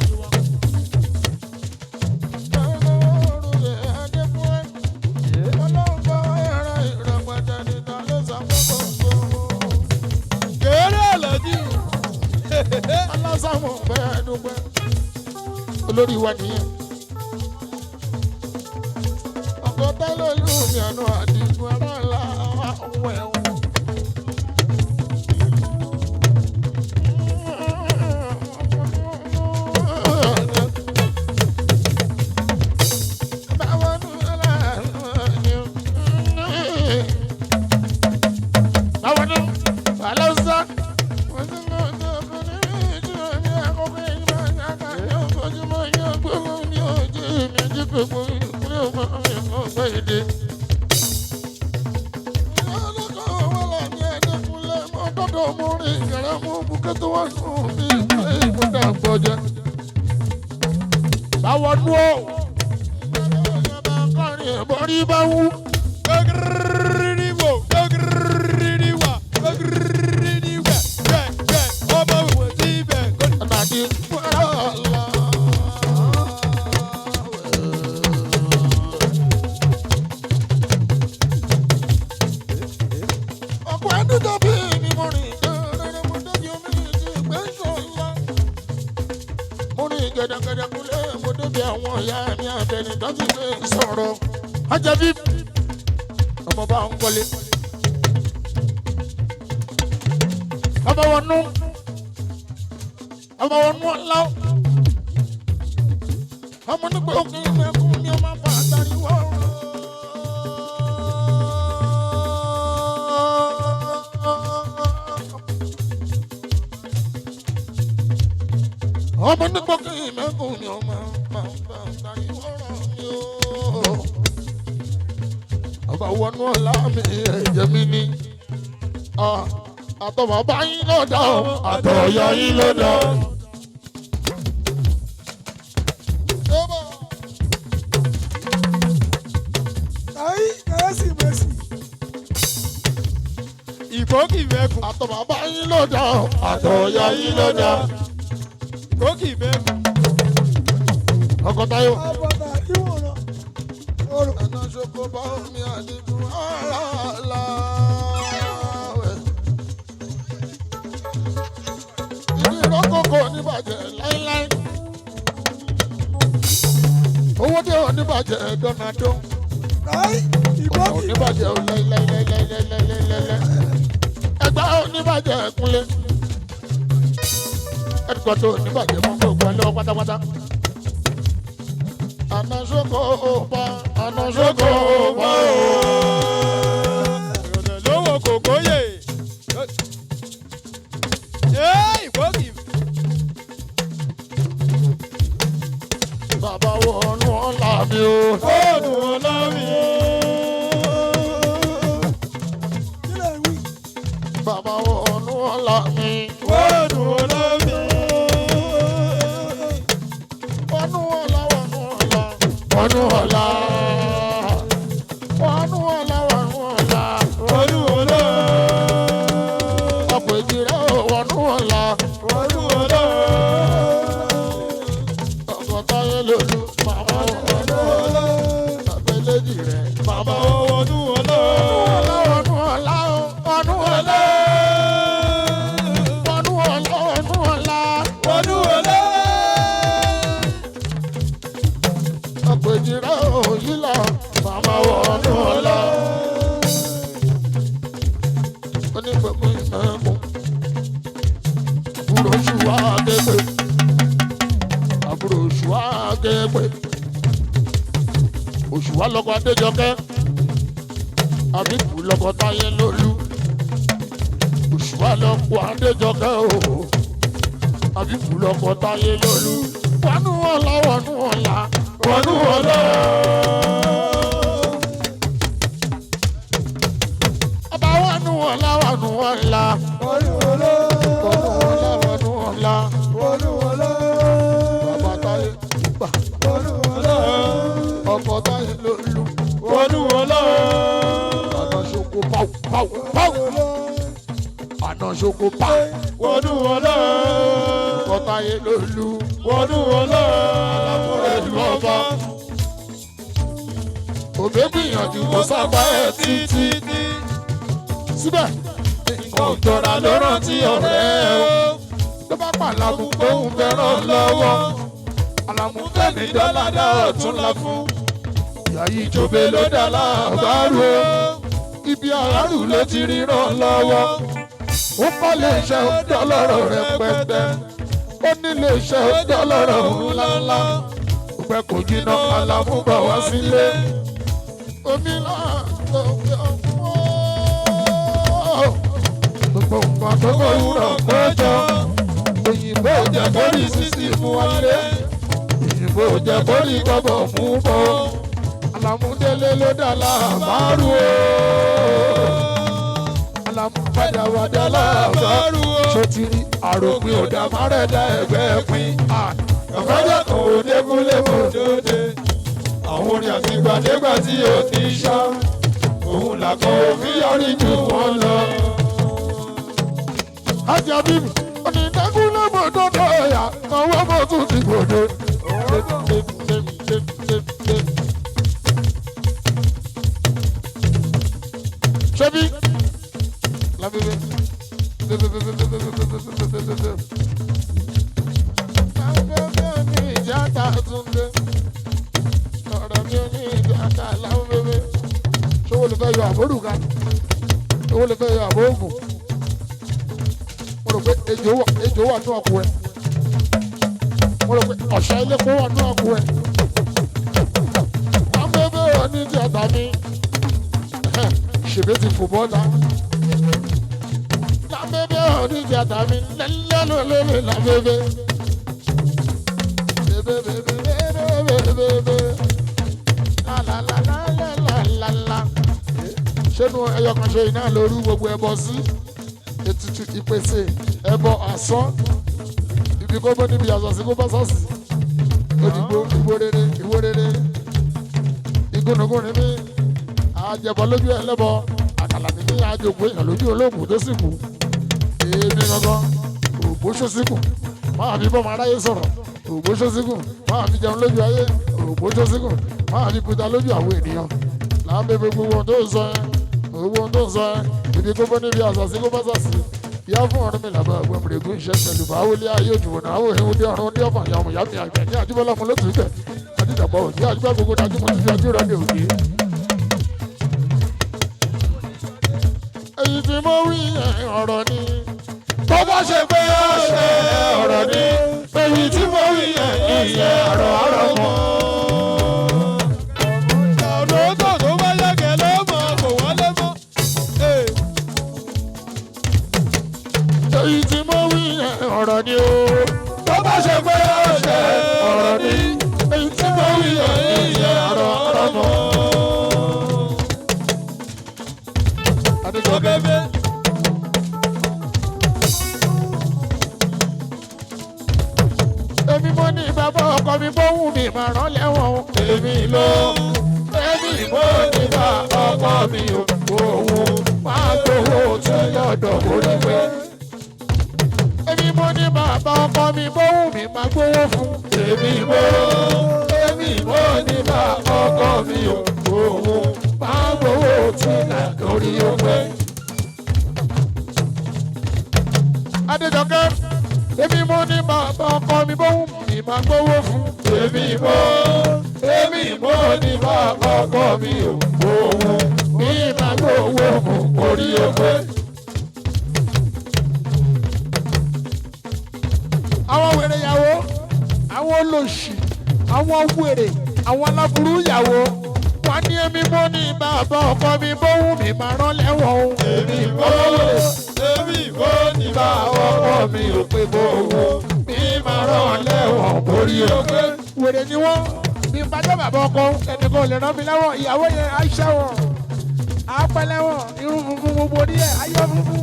Alásámù bẹ́ẹ̀ dúpẹ́. Olórí wa nìyẹn. Ọkọ̀ tẹ́lẹ̀ ìlú mi àná àdìgún ará ńlá wẹ̀ o. Báwo ni? Alausa. Báwo nú o? Bọ́rí bá wú. Gbẹ̀gìrìrìwò gbẹ̀gìrìrìwà gbẹ̀gìrìrìwà gbẹ̀ ọmọ ìwé tí ibẹ̀ kò ní. Ọ̀nà àti fúnra ọ̀la. Ọ̀pọ̀ ẹni tó bí mi mo rìn gẹ́gẹ́ mo débi omi ti gbé ṣọlá. Mo rìn gẹ̀dẹ̀gẹ̀dẹ̀ kúlẹ̀ mo débi àwọn ìyá mi àtẹni tó ti gbé sọ̀rọ̀. Ọjà bí ọmọ bá ń kọ́lé. Ọmọ wọn nú. Ọmọ wọn nú ọ̀la. Ọmọ nígbà òkè mẹ́kún ni ọmọ bá àtàrí wọ́ọ̀rọ̀. Ọmọ nígbà òkè mẹ́kún ni ọmọ bá àtàrí wọ́ọ̀rọ̀ mi o. Ọba wọnú ọ̀la mi ẹ̀jẹ̀ mi ni. Àtọ̀ bàbá yín ló dá o, àtọ̀ ìyá yín ló dá o. Ayi Kérésìmesì. Ìgbókì mẹ́kùn. Àtọ̀ bàbá yín ló dá o, àtọ̀ ìyá yín ló dá o. ìgbókì mẹ́kù. ọkọ̀ táyọ̀. Àbọ̀dà ìwòrán. Orò. ẹ̀nà ṣoko bá omi àdìgún ọ̀la. ìdí ìrọ́kòkò oníbàjẹ́ láíláí. owó dé oníbàjẹ́ dọ́nàdó. Ráì. ọ̀nà Ìgbókì. oníbàjẹ́ láíláíláíláíláíláíláí. ẹgbẹ́ oníbàjẹ́ kúnlé. ẹ̀dùkọ̀tò oníbàjẹ́ fún gbogbo ẹ̀ lọ́wọ́ pátápátá. àná ṣoko bá àná ṣoko bá o. ìrọ̀lẹ́ lówó kòkó yè. ìgbókì. bàbá wọnú ọ̀la mi o. fóònù ọlọ́mi. Kílẹ̀ wí. bàbá wọnú ọ̀la mi. fóònù ọlọ́mi. wọnú ọ̀la wọnú ọ̀la. wọnú ọ̀la. wọnú ọ̀la wọnú ọ̀la. fóònù ọlọ́mi. ọ̀pọ̀ ìjìrẹ́ ò wọnú ọ̀la. fóònù ọlọ́mi. ọkọ̀ táyé lòlú. bàbá wọnú ọ̀la. àbẹ̀lẹ́jì rẹ̀. bàbá fóònù ọlọ́mi. wọnú ọ̀la o. wọnú ọ̀la. wọnú ọ̀la wọnú ọ̀la. fóònù ọlọ́mi. ọ̀pọ̀ ìjìrẹ́ ò yí lọ. bàbá wọnú ọ̀la. onígbẹ̀mú ìmẹ̀kùn àbúrò oṣù wa gẹ́gbẹ́ àbúrò oṣù wa gẹ́gbẹ́ oṣù wa lọ́kọ̀ adéjọkẹ́ àbíkú lọ́kọ̀ táyé lólú oṣù wa lọ́kọ̀ adéjọkẹ́ o àbíkú lọ́kọ̀ táyé lólú wọnú ọ̀la wọnú ọ̀la wọnú ọ̀la. ọba wọnú ọ̀la wọnú ọ̀la Fóònù ọlọ́mi. wọnú ọ̀la Fóònù ọlọ́mi. bàbá táyé gbà Fóònù ọlọ́mi. ọkọ̀ táyé lólú fóònù ọlọ́mi. àná ṣoko pàù pàù pàù àná ṣoko pàù fóònù ọlọ́mi. ọkọ̀ táyé lólú fóònù ọlọ́mi. ẹ̀lú ọba òbí gbìyànjú kó sábà ẹ̀ títí síbẹ̀ nǹkan ò jọra ló rántí ọ̀rẹ́ o ló bá pàlàbù pé òun fẹ́ràn lọ́wọ́ àlàmúfẹ́mi dọ́là dá ọ̀tún la fún yàyí ìjọba ló dá láàbárù o ibi àràrù ló ti ríran lọ́wọ́ ó kọ́ lè ṣe dọ́lọ́rọ̀ rẹpẹtẹ ó nílé iṣẹ́ dọ́lọ́rọ̀ ńláńlá òpẹ́ kò jìnnà àlàmú bọ̀ wá sílé omi náà ló fi ọ̀pọ̀ gbogbo nǹkan tó kọ́ wúrọ̀ kọjọ òyìnbó jẹ́ kórì sísì mú wálé òyìnbó jẹ́ kórì kọ́bọ̀ mú bọ́ àlàmúdélé ló dá láàbárù o àlàmúpadà wà dá láàbárù o sotiri àròpin òdà márẹ̀dá ẹgbẹ́ pin ọ̀fẹ́jọ́ kan ò dégúnlé mọ́tòdé àwọn orin àtìgbàdégbà tí ò ti ṣá òun làkọ̀ òfin yọrí jù wọ́n lọ. Ajá bíbí, onídàgún ló mọ̀ dọ́dọ̀ ẹ̀yà, ọwọ́ mọ̀ tún ti gbòde. Ṣebí? Lábẹ́bẹ́. Lábẹ́bẹ́ ní ìjà ta tún dé. Ọ̀rọ̀ mi ò ní ìjà ta lábẹ́bẹ́. Ṣé wo lè fẹ́ yọ àbórù ká? Ṣé wo lè fẹ́ yọ àbóògùn? Mo rò pé ejò wà ní ọkùn ẹ̀. Mo rò pé ọ̀ṣà ilé kó wà ní ọkùn ẹ̀. Lábẹ́bẹ́ ò ní ìjà ta mi. Ṣèbí ti fò bọ́ta. Lábẹ́bẹ́ ò ní ìjà ta mi. Lẹ́lẹ́lẹ́lẹ́lẹ́ lábẹ́bẹ́. Ṣénu ẹyọ kan ṣe iná lórí gbogbo ẹbọ sí ètùtù ìpèsè ẹbọ àsán ibi kó bó níbi àṣọ sí kó bá sọ́ọ̀sì òdìgbò ìwó rere igúnnugún ni mí àjẹbọ lójú ẹlẹ́bọ àkàlà ni mí àjòkó èèyàn lójú olóògùn tó sì kú èmi gangan ògbó ṣòsìkù máa fi bọ́mọ aráyé sọ̀rọ̀ ògbóṣó sígùn máa fi jẹun lójú ayé ògbóṣó sígùn máa fi puta lójú àwọn ènìyàn láàbẹ̀ gbogbo ohun tó ń sọ ẹ́ owó ohun tó ń sọ ẹ́ ibi kó bọ́ níbi àṣàṣì kó bá ṣàṣì ìyá fún ọ̀run mi làbá àgbọn mìrègùn iṣẹ́ pẹ̀lú báwọlé ayé òjòwò náà àwọn èèyàn dé ọ̀run dé ọ̀fà ìyá ọmọ ìyá mi àgbẹ̀ ní àdúgbò fún lótú ibẹ̀ àdìdàpọ̀ òjì àdúgbò gbogbo dájú mọ́ títí ajú rẹ̀ ní òkè. èyí tí mo wí ọ̀rọ̀ ni tó bá ṣe pé ó ṣe ọ̀rọ̀ ni èyí tí mo wí ìyẹn ọ̀rọ̀ mọ́. ọ̀rọ̀ tó bá yàgẹ̀ ló mọ̀ kò wọlé mọ́. èyí tí mo wí ọ̀rọ̀ ni o tó bá ṣe pé ó ṣe ọ̀rọ̀ ni èyí tí mo wí ìyẹn ọ̀rọ̀ mọ́. àdìgbò bẹ́ẹ̀ èmi mo ní bàbá ọkọ mi bóhùn mi máa rán lẹ́wọ̀n o. èmi mo ní bá ọkọ mi òun máa gbowó tí yọ̀dọ̀ orí pé. èmi mo ní bàbá ọkọ mi bóhùn mi máa gbowó fún. èmi mo ní bá ọkọ mi òun máa gbowó tí orí pé. Adéjọkẹ́ èmi mo ní bàbá ọkọ mi bóhùn mi máa gbowó fún. èmi mo ní bá ọkọ mi òun mi máa gbowó fún. orí pé. àwọn wèrè ìyàwó àwọn olóṣì àwọn wèrè àwọn aláburú ìyàwó wọn ní èmi mo ní bàbá ọkọ mi bóhùn mi máa rán lẹ́wọ̀n o. èmi mo ní bá ọkọ mi pé bòun mi máa rán lẹ́wọ̀n orí pé. wèrè ni wọ́n bí n bá jẹ́ bàbá ọkọ ẹnìkan ò lè rán mi lẹ́wọ̀n ìyàwó yẹn á ṣẹ́wọ̀n á pẹ́ lẹ́wọ̀n irun funfun gbogbo orí ẹ̀ ayọ̀ funfun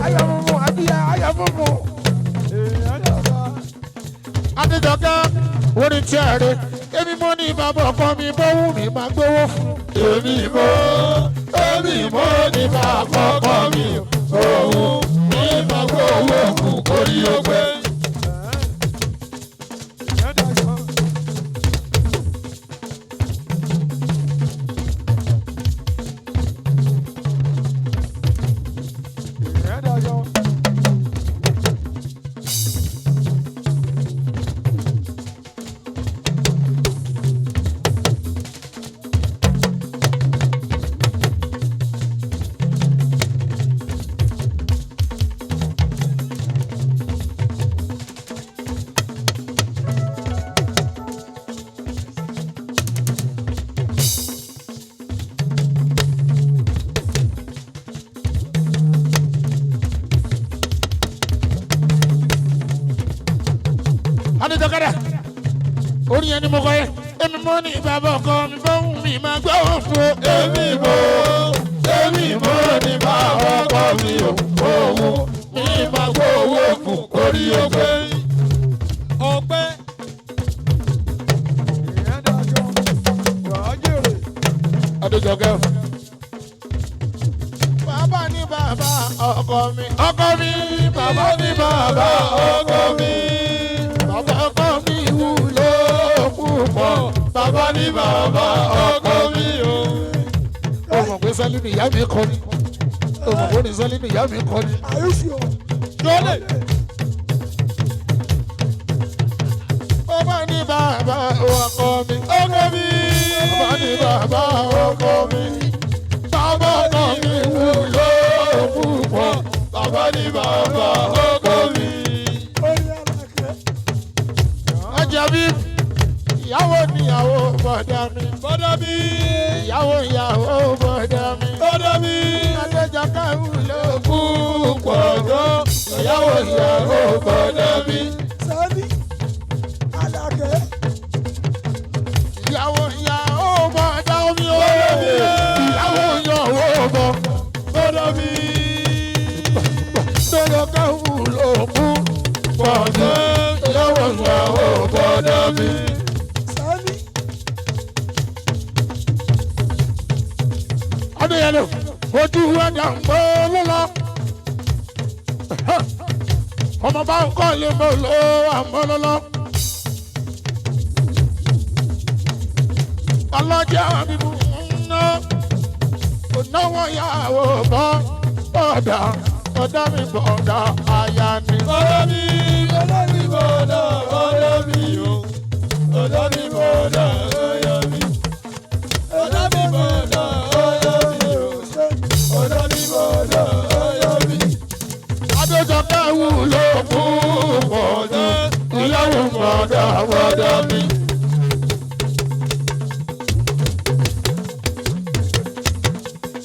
ayọ̀ funfun àbíyá ayọ̀ funfun. Adéjọkẹ́ orin tí ẹ rí èmi mo ní bàbá ọkọ mi bóhùn mi máa gbowó fún. èmi mo ní bá ọkọ mi òun mi máa gbowó fún orí pé. Adéjọkẹ́ orin yẹn ni mo kọ yẹ èmi mo ní bàbá ọkọ mi bóhùn mi máa gbowó fún. èmi mo ní bá ọkọ mi òun mi máa gbowó fún orí pé. ọpẹ́. Adéjọkẹ́ bàbá ní bàbá ọkọ mi bàbá ní bàbá ọkọ mi. bàbá ọkọ mi wúlò púpọ̀. bàbá ní bàbá ọkọ mi o. ó mọ̀ pé sẹ́lí ni ìyá mi kọ́ ni ó mọ̀ pé ní sẹ́lí ni ìyá mi kọ́ ni. jọ́lẹ̀. bàbá ní bàbá ọkọ mi ọkọ mi. bàbá ní bàbá ọkọ mi bàbá ọkọ mi wúlò púpọ̀. bàbá ní bàbá ọkọ mi. Àjàbí ìyàwó níyàwó bọ̀dá mi bọ́dọ̀ mi. ìyàwó bọ̀dá mi bọ́dọ̀ mi. Adéjọkẹ́ wúlò púpọ̀ gan. ìyàwó bọ́dọ̀ mi. ìyàwó bọ̀dá mi o ìyàwó bọ̀ bọ́dọ̀ mi. Adéjọkẹ́ wúlò púpọ̀ gan. ìyàwó bọ́dọ̀ mi. Adéyẹlò ojú ẹ̀dá ń gbọ́ lọ́la ọmọ bá ń kọ́ ilé mọ́ ló àmọ́lọ́lọ́. ọlọ́jà bíbú ńná ònáwó yàwó bọ́ bọ́dà ọ̀dà mi bọ́dà àyà ni. ọ̀dọ́ mi bọ́dà ọ̀dọ́ mi o ọ̀dọ́ mi bọ́dà ọ̀yọ́ mi ọ̀dọ́ mi bọ́dà ọ̀yọ́ mi o ọ̀dọ́ mi bọ́dà ọ̀yọ́ mi. adéjọkẹ́ wúlò fún bọ́dà ìyàwó bọ́dà bọ́dà mi.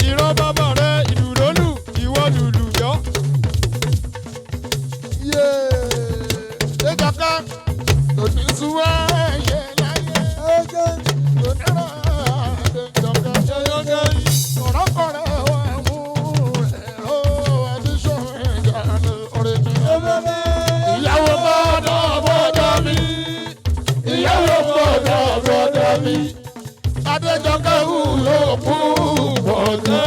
ìran bàbá rẹ ìdùnnú ìwọ lùlù yọ. adéjọkẹ́ òní súwọ́ ẹ̀yẹ láyé onírọ̀ adéjọkẹ́ ọ̀rọ̀kọ̀rẹ́ wà mú ẹ̀rọ adéṣọ́ ẹ̀yà lórí mi. ìyàwó bọ́dà bọ́dà mi ìyàwó bọ́dà bọ́dà mi. adéjọkẹ́ wúlò fún bọ́dà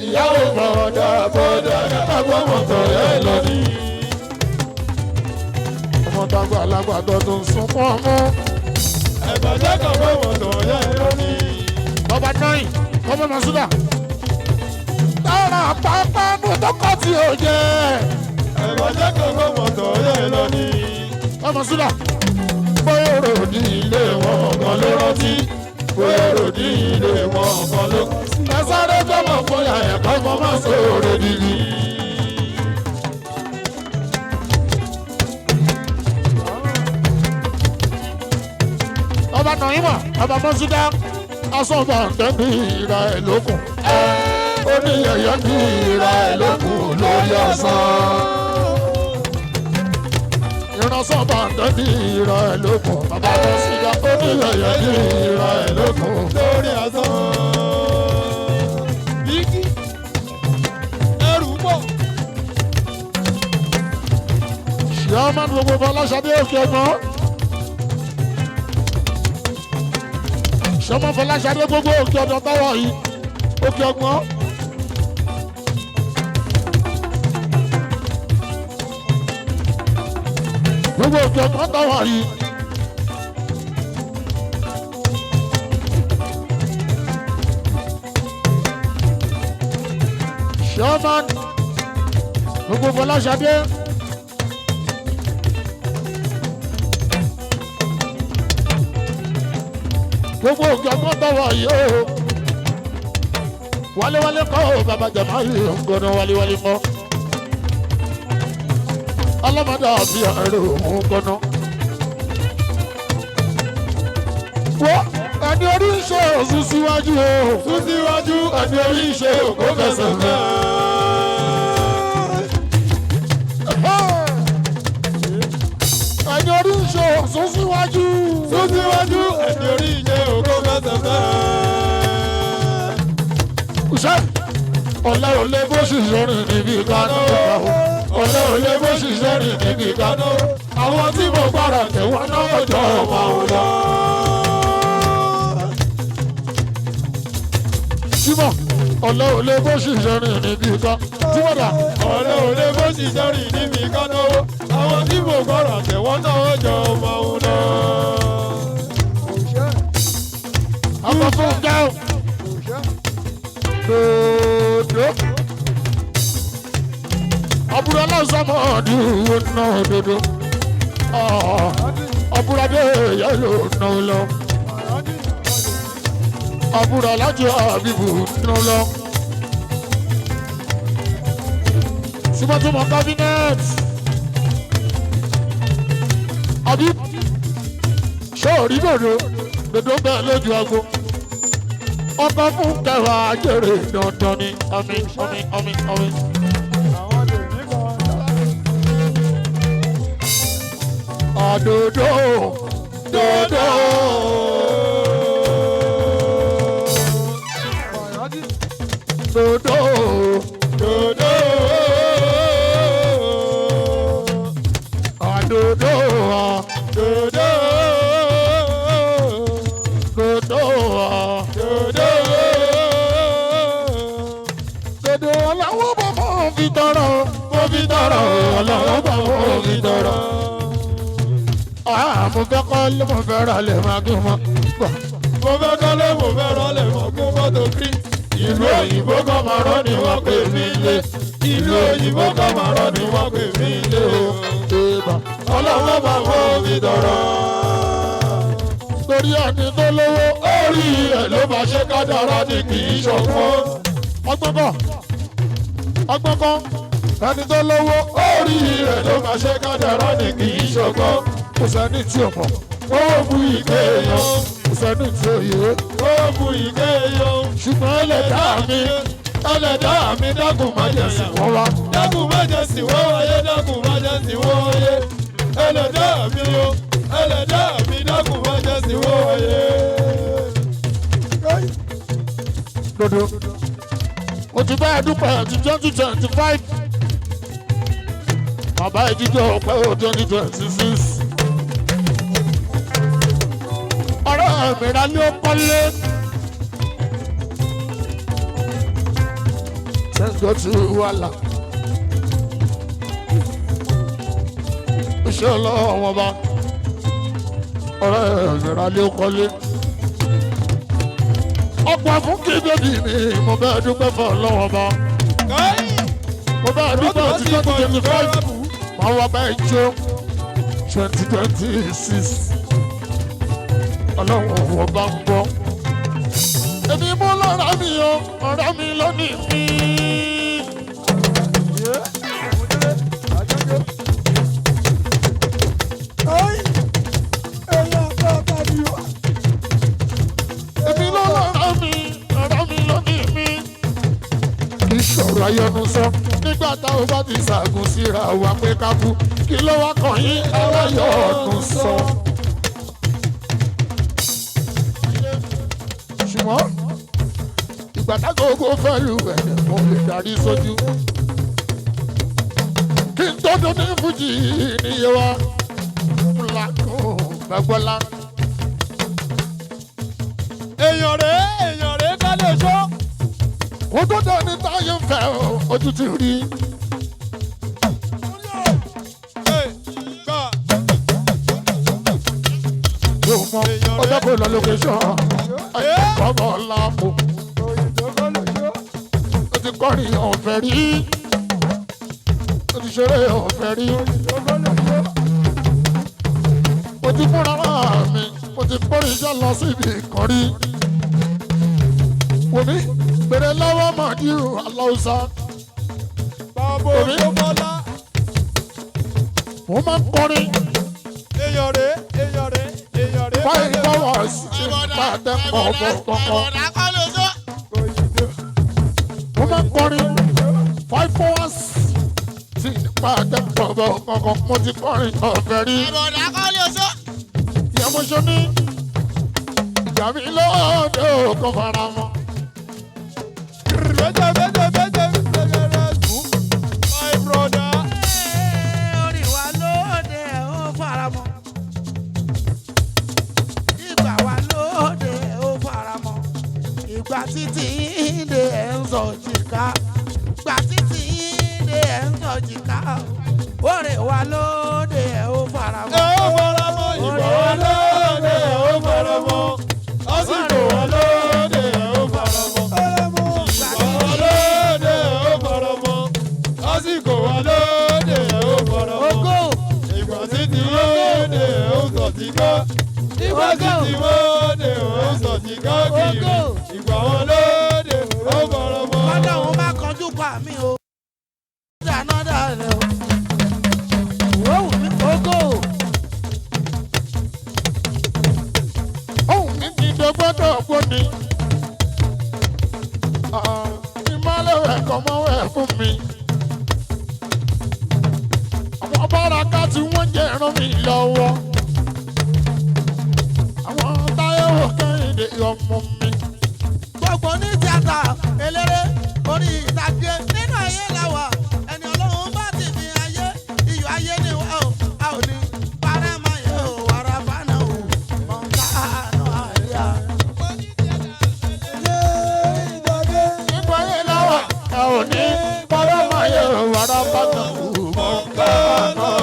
ìyàwó bọ́dà bọ́dà agbọ́mọ̀tò ẹ̀ lórí. ọmọ dàgbà alágbàdo tó ń sunkún ọmọ. ẹ̀bàjẹ́ kan fún ọmọdé yẹn lónìí. bọ́bá náírà ọmọ màsúdà. tára pápá ní tọkọ tí ó jẹ. ẹ̀bàjẹ́ kan fún ọmọdé yẹn lónìí. ọmọ súdà. bóyá òròdì ilé wọn kan ló rántí. bóyá òròdì ilé wọn kan ló. ẹ sáré gbọ́mọ̀ bóyá ẹ̀kọ́ mọ́ máa sóore dìbì. ọba nàìmọ̀ ọba mọ́sídá asọ́ba ǹdẹ́bí ìra ẹ̀ lókun. ó ní yẹ̀yẹ́ bí ìra ẹ̀ lókun lórí ọ̀sán. ìránṣọ́ba ǹdẹ́bí ìra ẹ̀ lókun. bàbá mọ́sídá ó ní yẹ̀yẹ́ bí ìra ẹ̀ lókun lórí asán. bíkí ẹrù pọ̀. ṣé ọmọ ní gbogbo Fọláṣadé òkè ọgbọ́n. ṣọmọ Fọláṣadé gbogbo òkè ọdọ táwọ̀ yìí òkè ọgbọ́n. gbogbo òkè ọgbọ́n táwọ̀ yìí. ṣọmọ gbogbo Fọláṣadé. gbogbo òkè ọgbọ́n tọwọ́ yìí o wálé kọ́ o bàbá Jamali ngọ́nà wálé kọ́ ọlọ́mọdé àbí ẹ̀rọ òun ngọ́nà. wọ́n ẹni orí ń ṣe òsùn síwájú o sún síwájú ẹni orí ń ṣe òkú fẹsẹ̀ fẹ́. ẹni orí ń ṣe òsùn síwájú. sún síwájú ẹni orí ìjẹ òkú fẹsẹ̀ fẹ́. ṣé ọ̀lẹ́ ò lè bó ṣiṣẹ́ rìn níbi ìkànnì ìgbà o ọ̀lẹ́ ò lè bó ṣiṣẹ́ rìn níbi ìkànnì àwọn tí mo gbára tẹ̀wọ́n náà jọ ọmọ òun lọ. símọ̀ ọ̀lẹ́ ò lè bó ṣiṣẹ́ rìn níbi ìkànnì tí wọ́n dà. ọ̀rẹ́ òde bó ṣiṣẹ́ rìn níbi kánnáwó àwọn tí mo gbọ́dọ̀ tẹ̀wọ́n náà jọ ọmọ òun lọ. ọmọ fún gẹ́ dòdò ọ̀bùrọ̀ lọ́sọ̀mọ́ ọdún náà dòdò ọ̀bùrọ̀ dé yẹ́lò náà lọ ọ̀bùrọ̀ lájọ àbíbù náà lọ. símọ́tìmọ̀ cabinet àbí ṣọ́ọ̀rí dòdò bẹ́ẹ̀ lójú ago ọkọ̀ fún kẹwàá jèrè dandan ni ọmí. Àdòdò dòdò dòdò dòdò àdòdò dòdò dòdò dòdò ọlọ́wọ́ bọ̀ mọ́ fi tọrọ ọlọ́wọ́ bọ̀ òbí tọrọ. Mo fẹ́ kọ́ lé mo fẹ́ ra lè máa gún mọ́. Mo fẹ́ kọ́lé mo fẹ́ rọlẹ̀ mọ́ kó mọ́tò kí. Ìlú òyìnbó kọ́mọ̀rọ́ ni wọ́n pè mí lé. Ìlú òyìnbó kọ́mọ̀rọ́ ni wọ́n pè mí lé o. Ọlọ́wọ́ bá wọ́n mi tọrọ. Torí ẹni tó lówó orí ẹ̀ ló máa ṣe kádàrá ni kì í ṣọ̀gbọ́n. Ọgbọ́n kan ẹni tó lówó orí ẹ̀ ló máa ṣe kádàrá ni kì í ṣọ̀gbọ́n. Kò sẹ́ni tí ò mọ̀ ó bu ìgbé èèyàn. Kò sẹ́ni tí ò yé Ó bu ìgbé yan. ṣùgbọ́n ẹlẹ́dàá mi dákun má jẹ́ sí wọ́n wá. Dákun má jẹ́ sí wọ́n wáyé, dákun má jẹ́ sí wọ́n wáyé. Ẹlẹ́dàá mi o, ẹlẹ́dàá mi dákun má jẹ́ sí wọ́n wáyé. Dodo mo ti bá ẹ dúpẹ́ ti 2025 bàbá ìdíjọ́ ọ̀pẹ́ ò 2026 ọ̀rọ̀ mìíràn ni ó kọ́lé. Let's go to Wala. Iṣẹ́ ọlọ́wọ́ wọn bá ọ̀rọ̀ mìíràn ni ó kọ́lé. Ọ̀pọ̀ fún kí bébì mi mo bẹ́ẹ̀ dúpẹ́ fún ọlọ́wọ́ bá. Mo bẹ́ẹ̀ dúpẹ́ ti 2025 máa wá bá ìjọ 2026 ọlọ́wọ́ wọn bá ń gbọ́. Èmi mú lọ́ra mi o, ọ̀rẹ́ mi lónìí mi. Èmi ló lọ́ra mi, ọ̀rẹ́ mi lónìí mi. Kì í ṣọ̀rọ̀ ayọ́nu sọ, nígbà táwọn bá ti ṣàgùn síra wa pé ká kú. Kí ló wá kàn yín aláyọ̀ ọ̀dùn sọ? Ṣùgbọ́n ìgbàdágógó fẹ́ lu ẹ̀dẹ̀ mo lè darí sójú. Kí n tó dún ní fújì níye wa ńlá kó gbàgbọ́lá. Èèyàn rèé ká lè ṣọ́. Kó tó dé ní táyé ń fẹ́ ojú ti rí. Yóò mọ ọjọ́ kò lọ lókèṣọ́ ọmọ láàpò. Ó ti kọrin ọ̀fẹ́ rí. Ó ti ṣeré ọ̀fẹ́ rí. Mo ti múra mi, mo ti kọrin iṣẹ́ lọ síbi kan rí. Wòmí gbèrè lọ́wọ́ Màdíù Aláùsá. Bàbá òjò bọ́lá. Mo máa ń kọrin. Èèyàn rèé. Five hours ti bá a tẹ́ pọ̀ kọ̀ọ̀kan. Mo máa ń kọrin 5 hours tí nípa àtẹ̀pọ̀ kọ̀ọ̀kan mo ti kọrin ọ̀fẹ́ rí. Ìyá mo ṣe ní ìjà mi lóde òkò fara mọ́. My brother. Orí wa lóde ó faramọ́. Ìgbà wa lóde ó faramọ́. Ìgbà títí ìdè ẹ̀ ń sọ jìká. Ìgbà títí ìdè ẹ̀ ń sọ jìká. Orí wa lóde ó faramọ́. Ìgbà wa lóde ó faramọ́. Àsìkò wa lóde ó faramọ́. Ìgbà wa lóde ó faramọ́. Àsìkò wa lóde ó faramọ́. Ògo. Ìgbà títí lóde ó sọ ti ká. Ìgbà títí lóde ó sọ ti ká kiri. Ìgbà wa lóde ó faramọ́. Kọ́dọ̀ òun bá kanjú pa mí o. Dáná dáná o. Ó wù mí ògo. Ohun mi ti dọ́gbọ́dọ̀ gbóni. Ìmọ̀lẹ́wẹ̀ kọ́ mọ́wẹ́ fún mi. Àwọn báraka tí wọ́n jẹ́ ràn mí lọ́wọ́. Àwọn táyẹ̀wò kẹ́hìndé ọmọ mi. Gbogbo ní tíátà eléré orí ìtàgé nínú ayé làwà ẹni ọlọ́run bá ti fi ayé iyọ̀ ayé ni wá o a ò ní parẹ́ máa yẹ o wàrà fánà o mọ̀nká àánú àríyá. Nígbà yẹn náà ẹ ò ní bọ́lá máa yẹ wàrà bàtà mọ̀ nǹkan náà.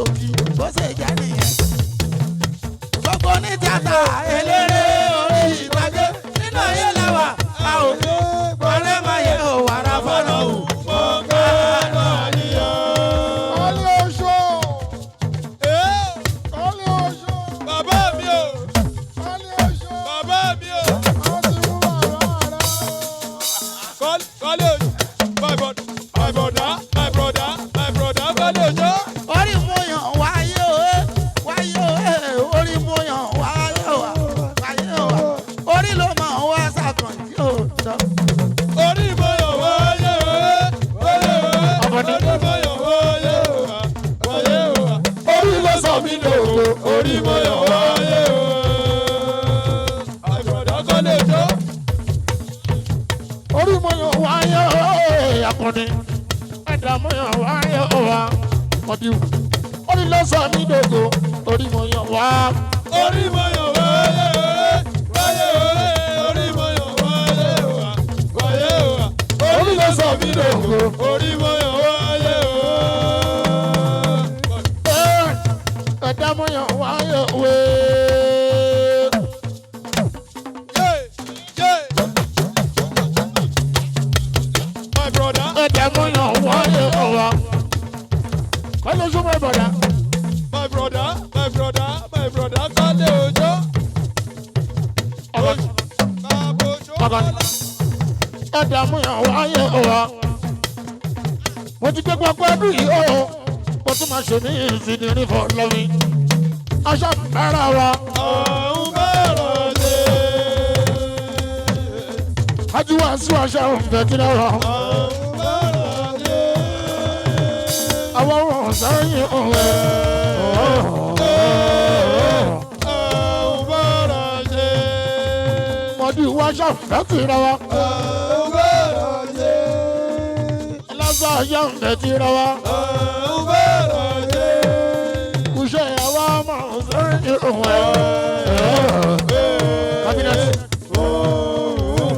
sókí bó ṣe jẹ́ nìyẹn. gbogbo ní tíátà eléré orí ìtàgé nínú ayé làwà a ò gbé gbọ́dọ̀ máa yẹ òwàrà fọ́nà wù mọ́ ká náà níyàn. Kọ́lé oṣó. Kọ́lé oṣó. Bàbá mi o. Kọ́lé oṣó. Bàbá mi o. Wọ́n ti mú bàbá rẹ̀. Kọ́lé oṣó. My brother, my brother, my brother, my brother, Kọ́lé oṣó. orí mú yàn wáyé o wáyé o orí mú yàn wáyé o wáyé o orí ló máa ń wá sàkàn tí ò tọ́. Orí mọ̀yọ̀ wáyé o. Wáyé o. Orí mọ̀yọ̀ wáyé o. Wáyé o. Orí ló sọ mí lògo. Orí mọ̀yọ̀ wáyé o. My brother, Kọ́lé oṣó. Orí mo yàn wáyé akọni. Ẹ̀dá mo yàn wáyé wa. Mọ̀díwù. Orí ló sọ mí dògo. Orí mo yàn wá. Orí mọ̀yọ̀ wáyé o. Wáyé o. Orí mọ̀yọ̀ wáyé o. Wáyé o. Orí ló sọ mí lògo. Orí mọ̀yọ̀ wáyé o. Ẹ̀dá mo yàn wáyé wé. Yeah, yeah. My brother. Ẹ̀dá mo yàn wáyé wa. Kọ́lé oṣó mọ̀ bọ̀dá. My brother, my brother, my brother, Kọ́lé oṣó. Bàbá oṣó. Ẹ̀dá mo yàn wáyé wa. Mo ti gbé gbogbo ẹdún yìí o. Mo tún máa ṣe ní ìsinmi ní fọlọ́mi. Aṣọ mẹ́ra wa. Ọ̀hún bẹ̀rẹ̀ ṣe. Ajú wa sí aṣọ òǹfẹ̀ kí lọ́rọ̀. Ọ̀hún bẹ̀rẹ̀ ṣe. Àwọn ọ̀hún sẹ́yìn òwe. Ọ̀hún bẹ̀rẹ̀ ṣe. Mọ̀dí wa aṣọ òǹfẹ̀ kí lọ́wọ́. Ọ̀hún bẹ̀rẹ̀ ṣe. Lọ́sọ̀ aṣọ òǹfẹ̀ kí lọ́wọ́. Ọ̀hún bẹ̀rẹ̀ ṣe. Kùṣẹ́ ìyàwó ọmọ sẹ́yìn òwe. Kábínẹ̀tì. Ọ̀hún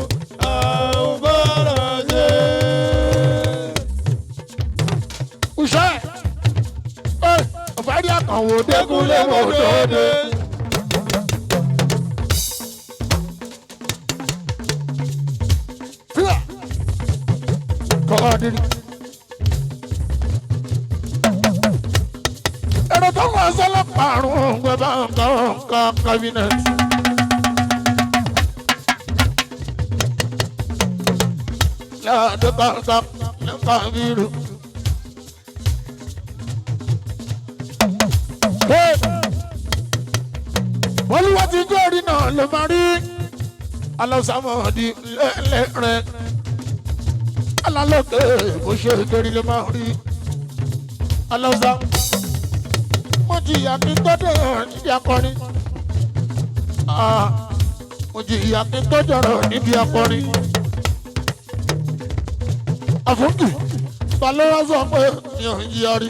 bẹ̀rẹ̀ ṣe. Kùṣẹ́. Ọ̀fẹ́ rí àkànwò dégúnlé mọ̀dọ́dẹ. Fíwà. Kọ́ọ̀dìrì. Ẹ̀rọ tó wọ́n sọ́lọ́ pààrùn gbẹ̀bá nǹkan kábínẹ̀tì. Láàdé kankan nǹkan bírù. Olúwa ti jó orí náà ló máa rí. Alọ́sàmọ̀dì lẹ́lẹ́rẹ́. Alálòkè bó ṣe torí ló máa rí. Alọ́sà. Mo jìyà kí n tó dọ̀rọ̀ níbi akọrin. Mo jìyà kí n tó dọ̀rọ̀ níbi akọrin. Àfúnkì, ta ló wá sọ pé mi ò ń yọrí?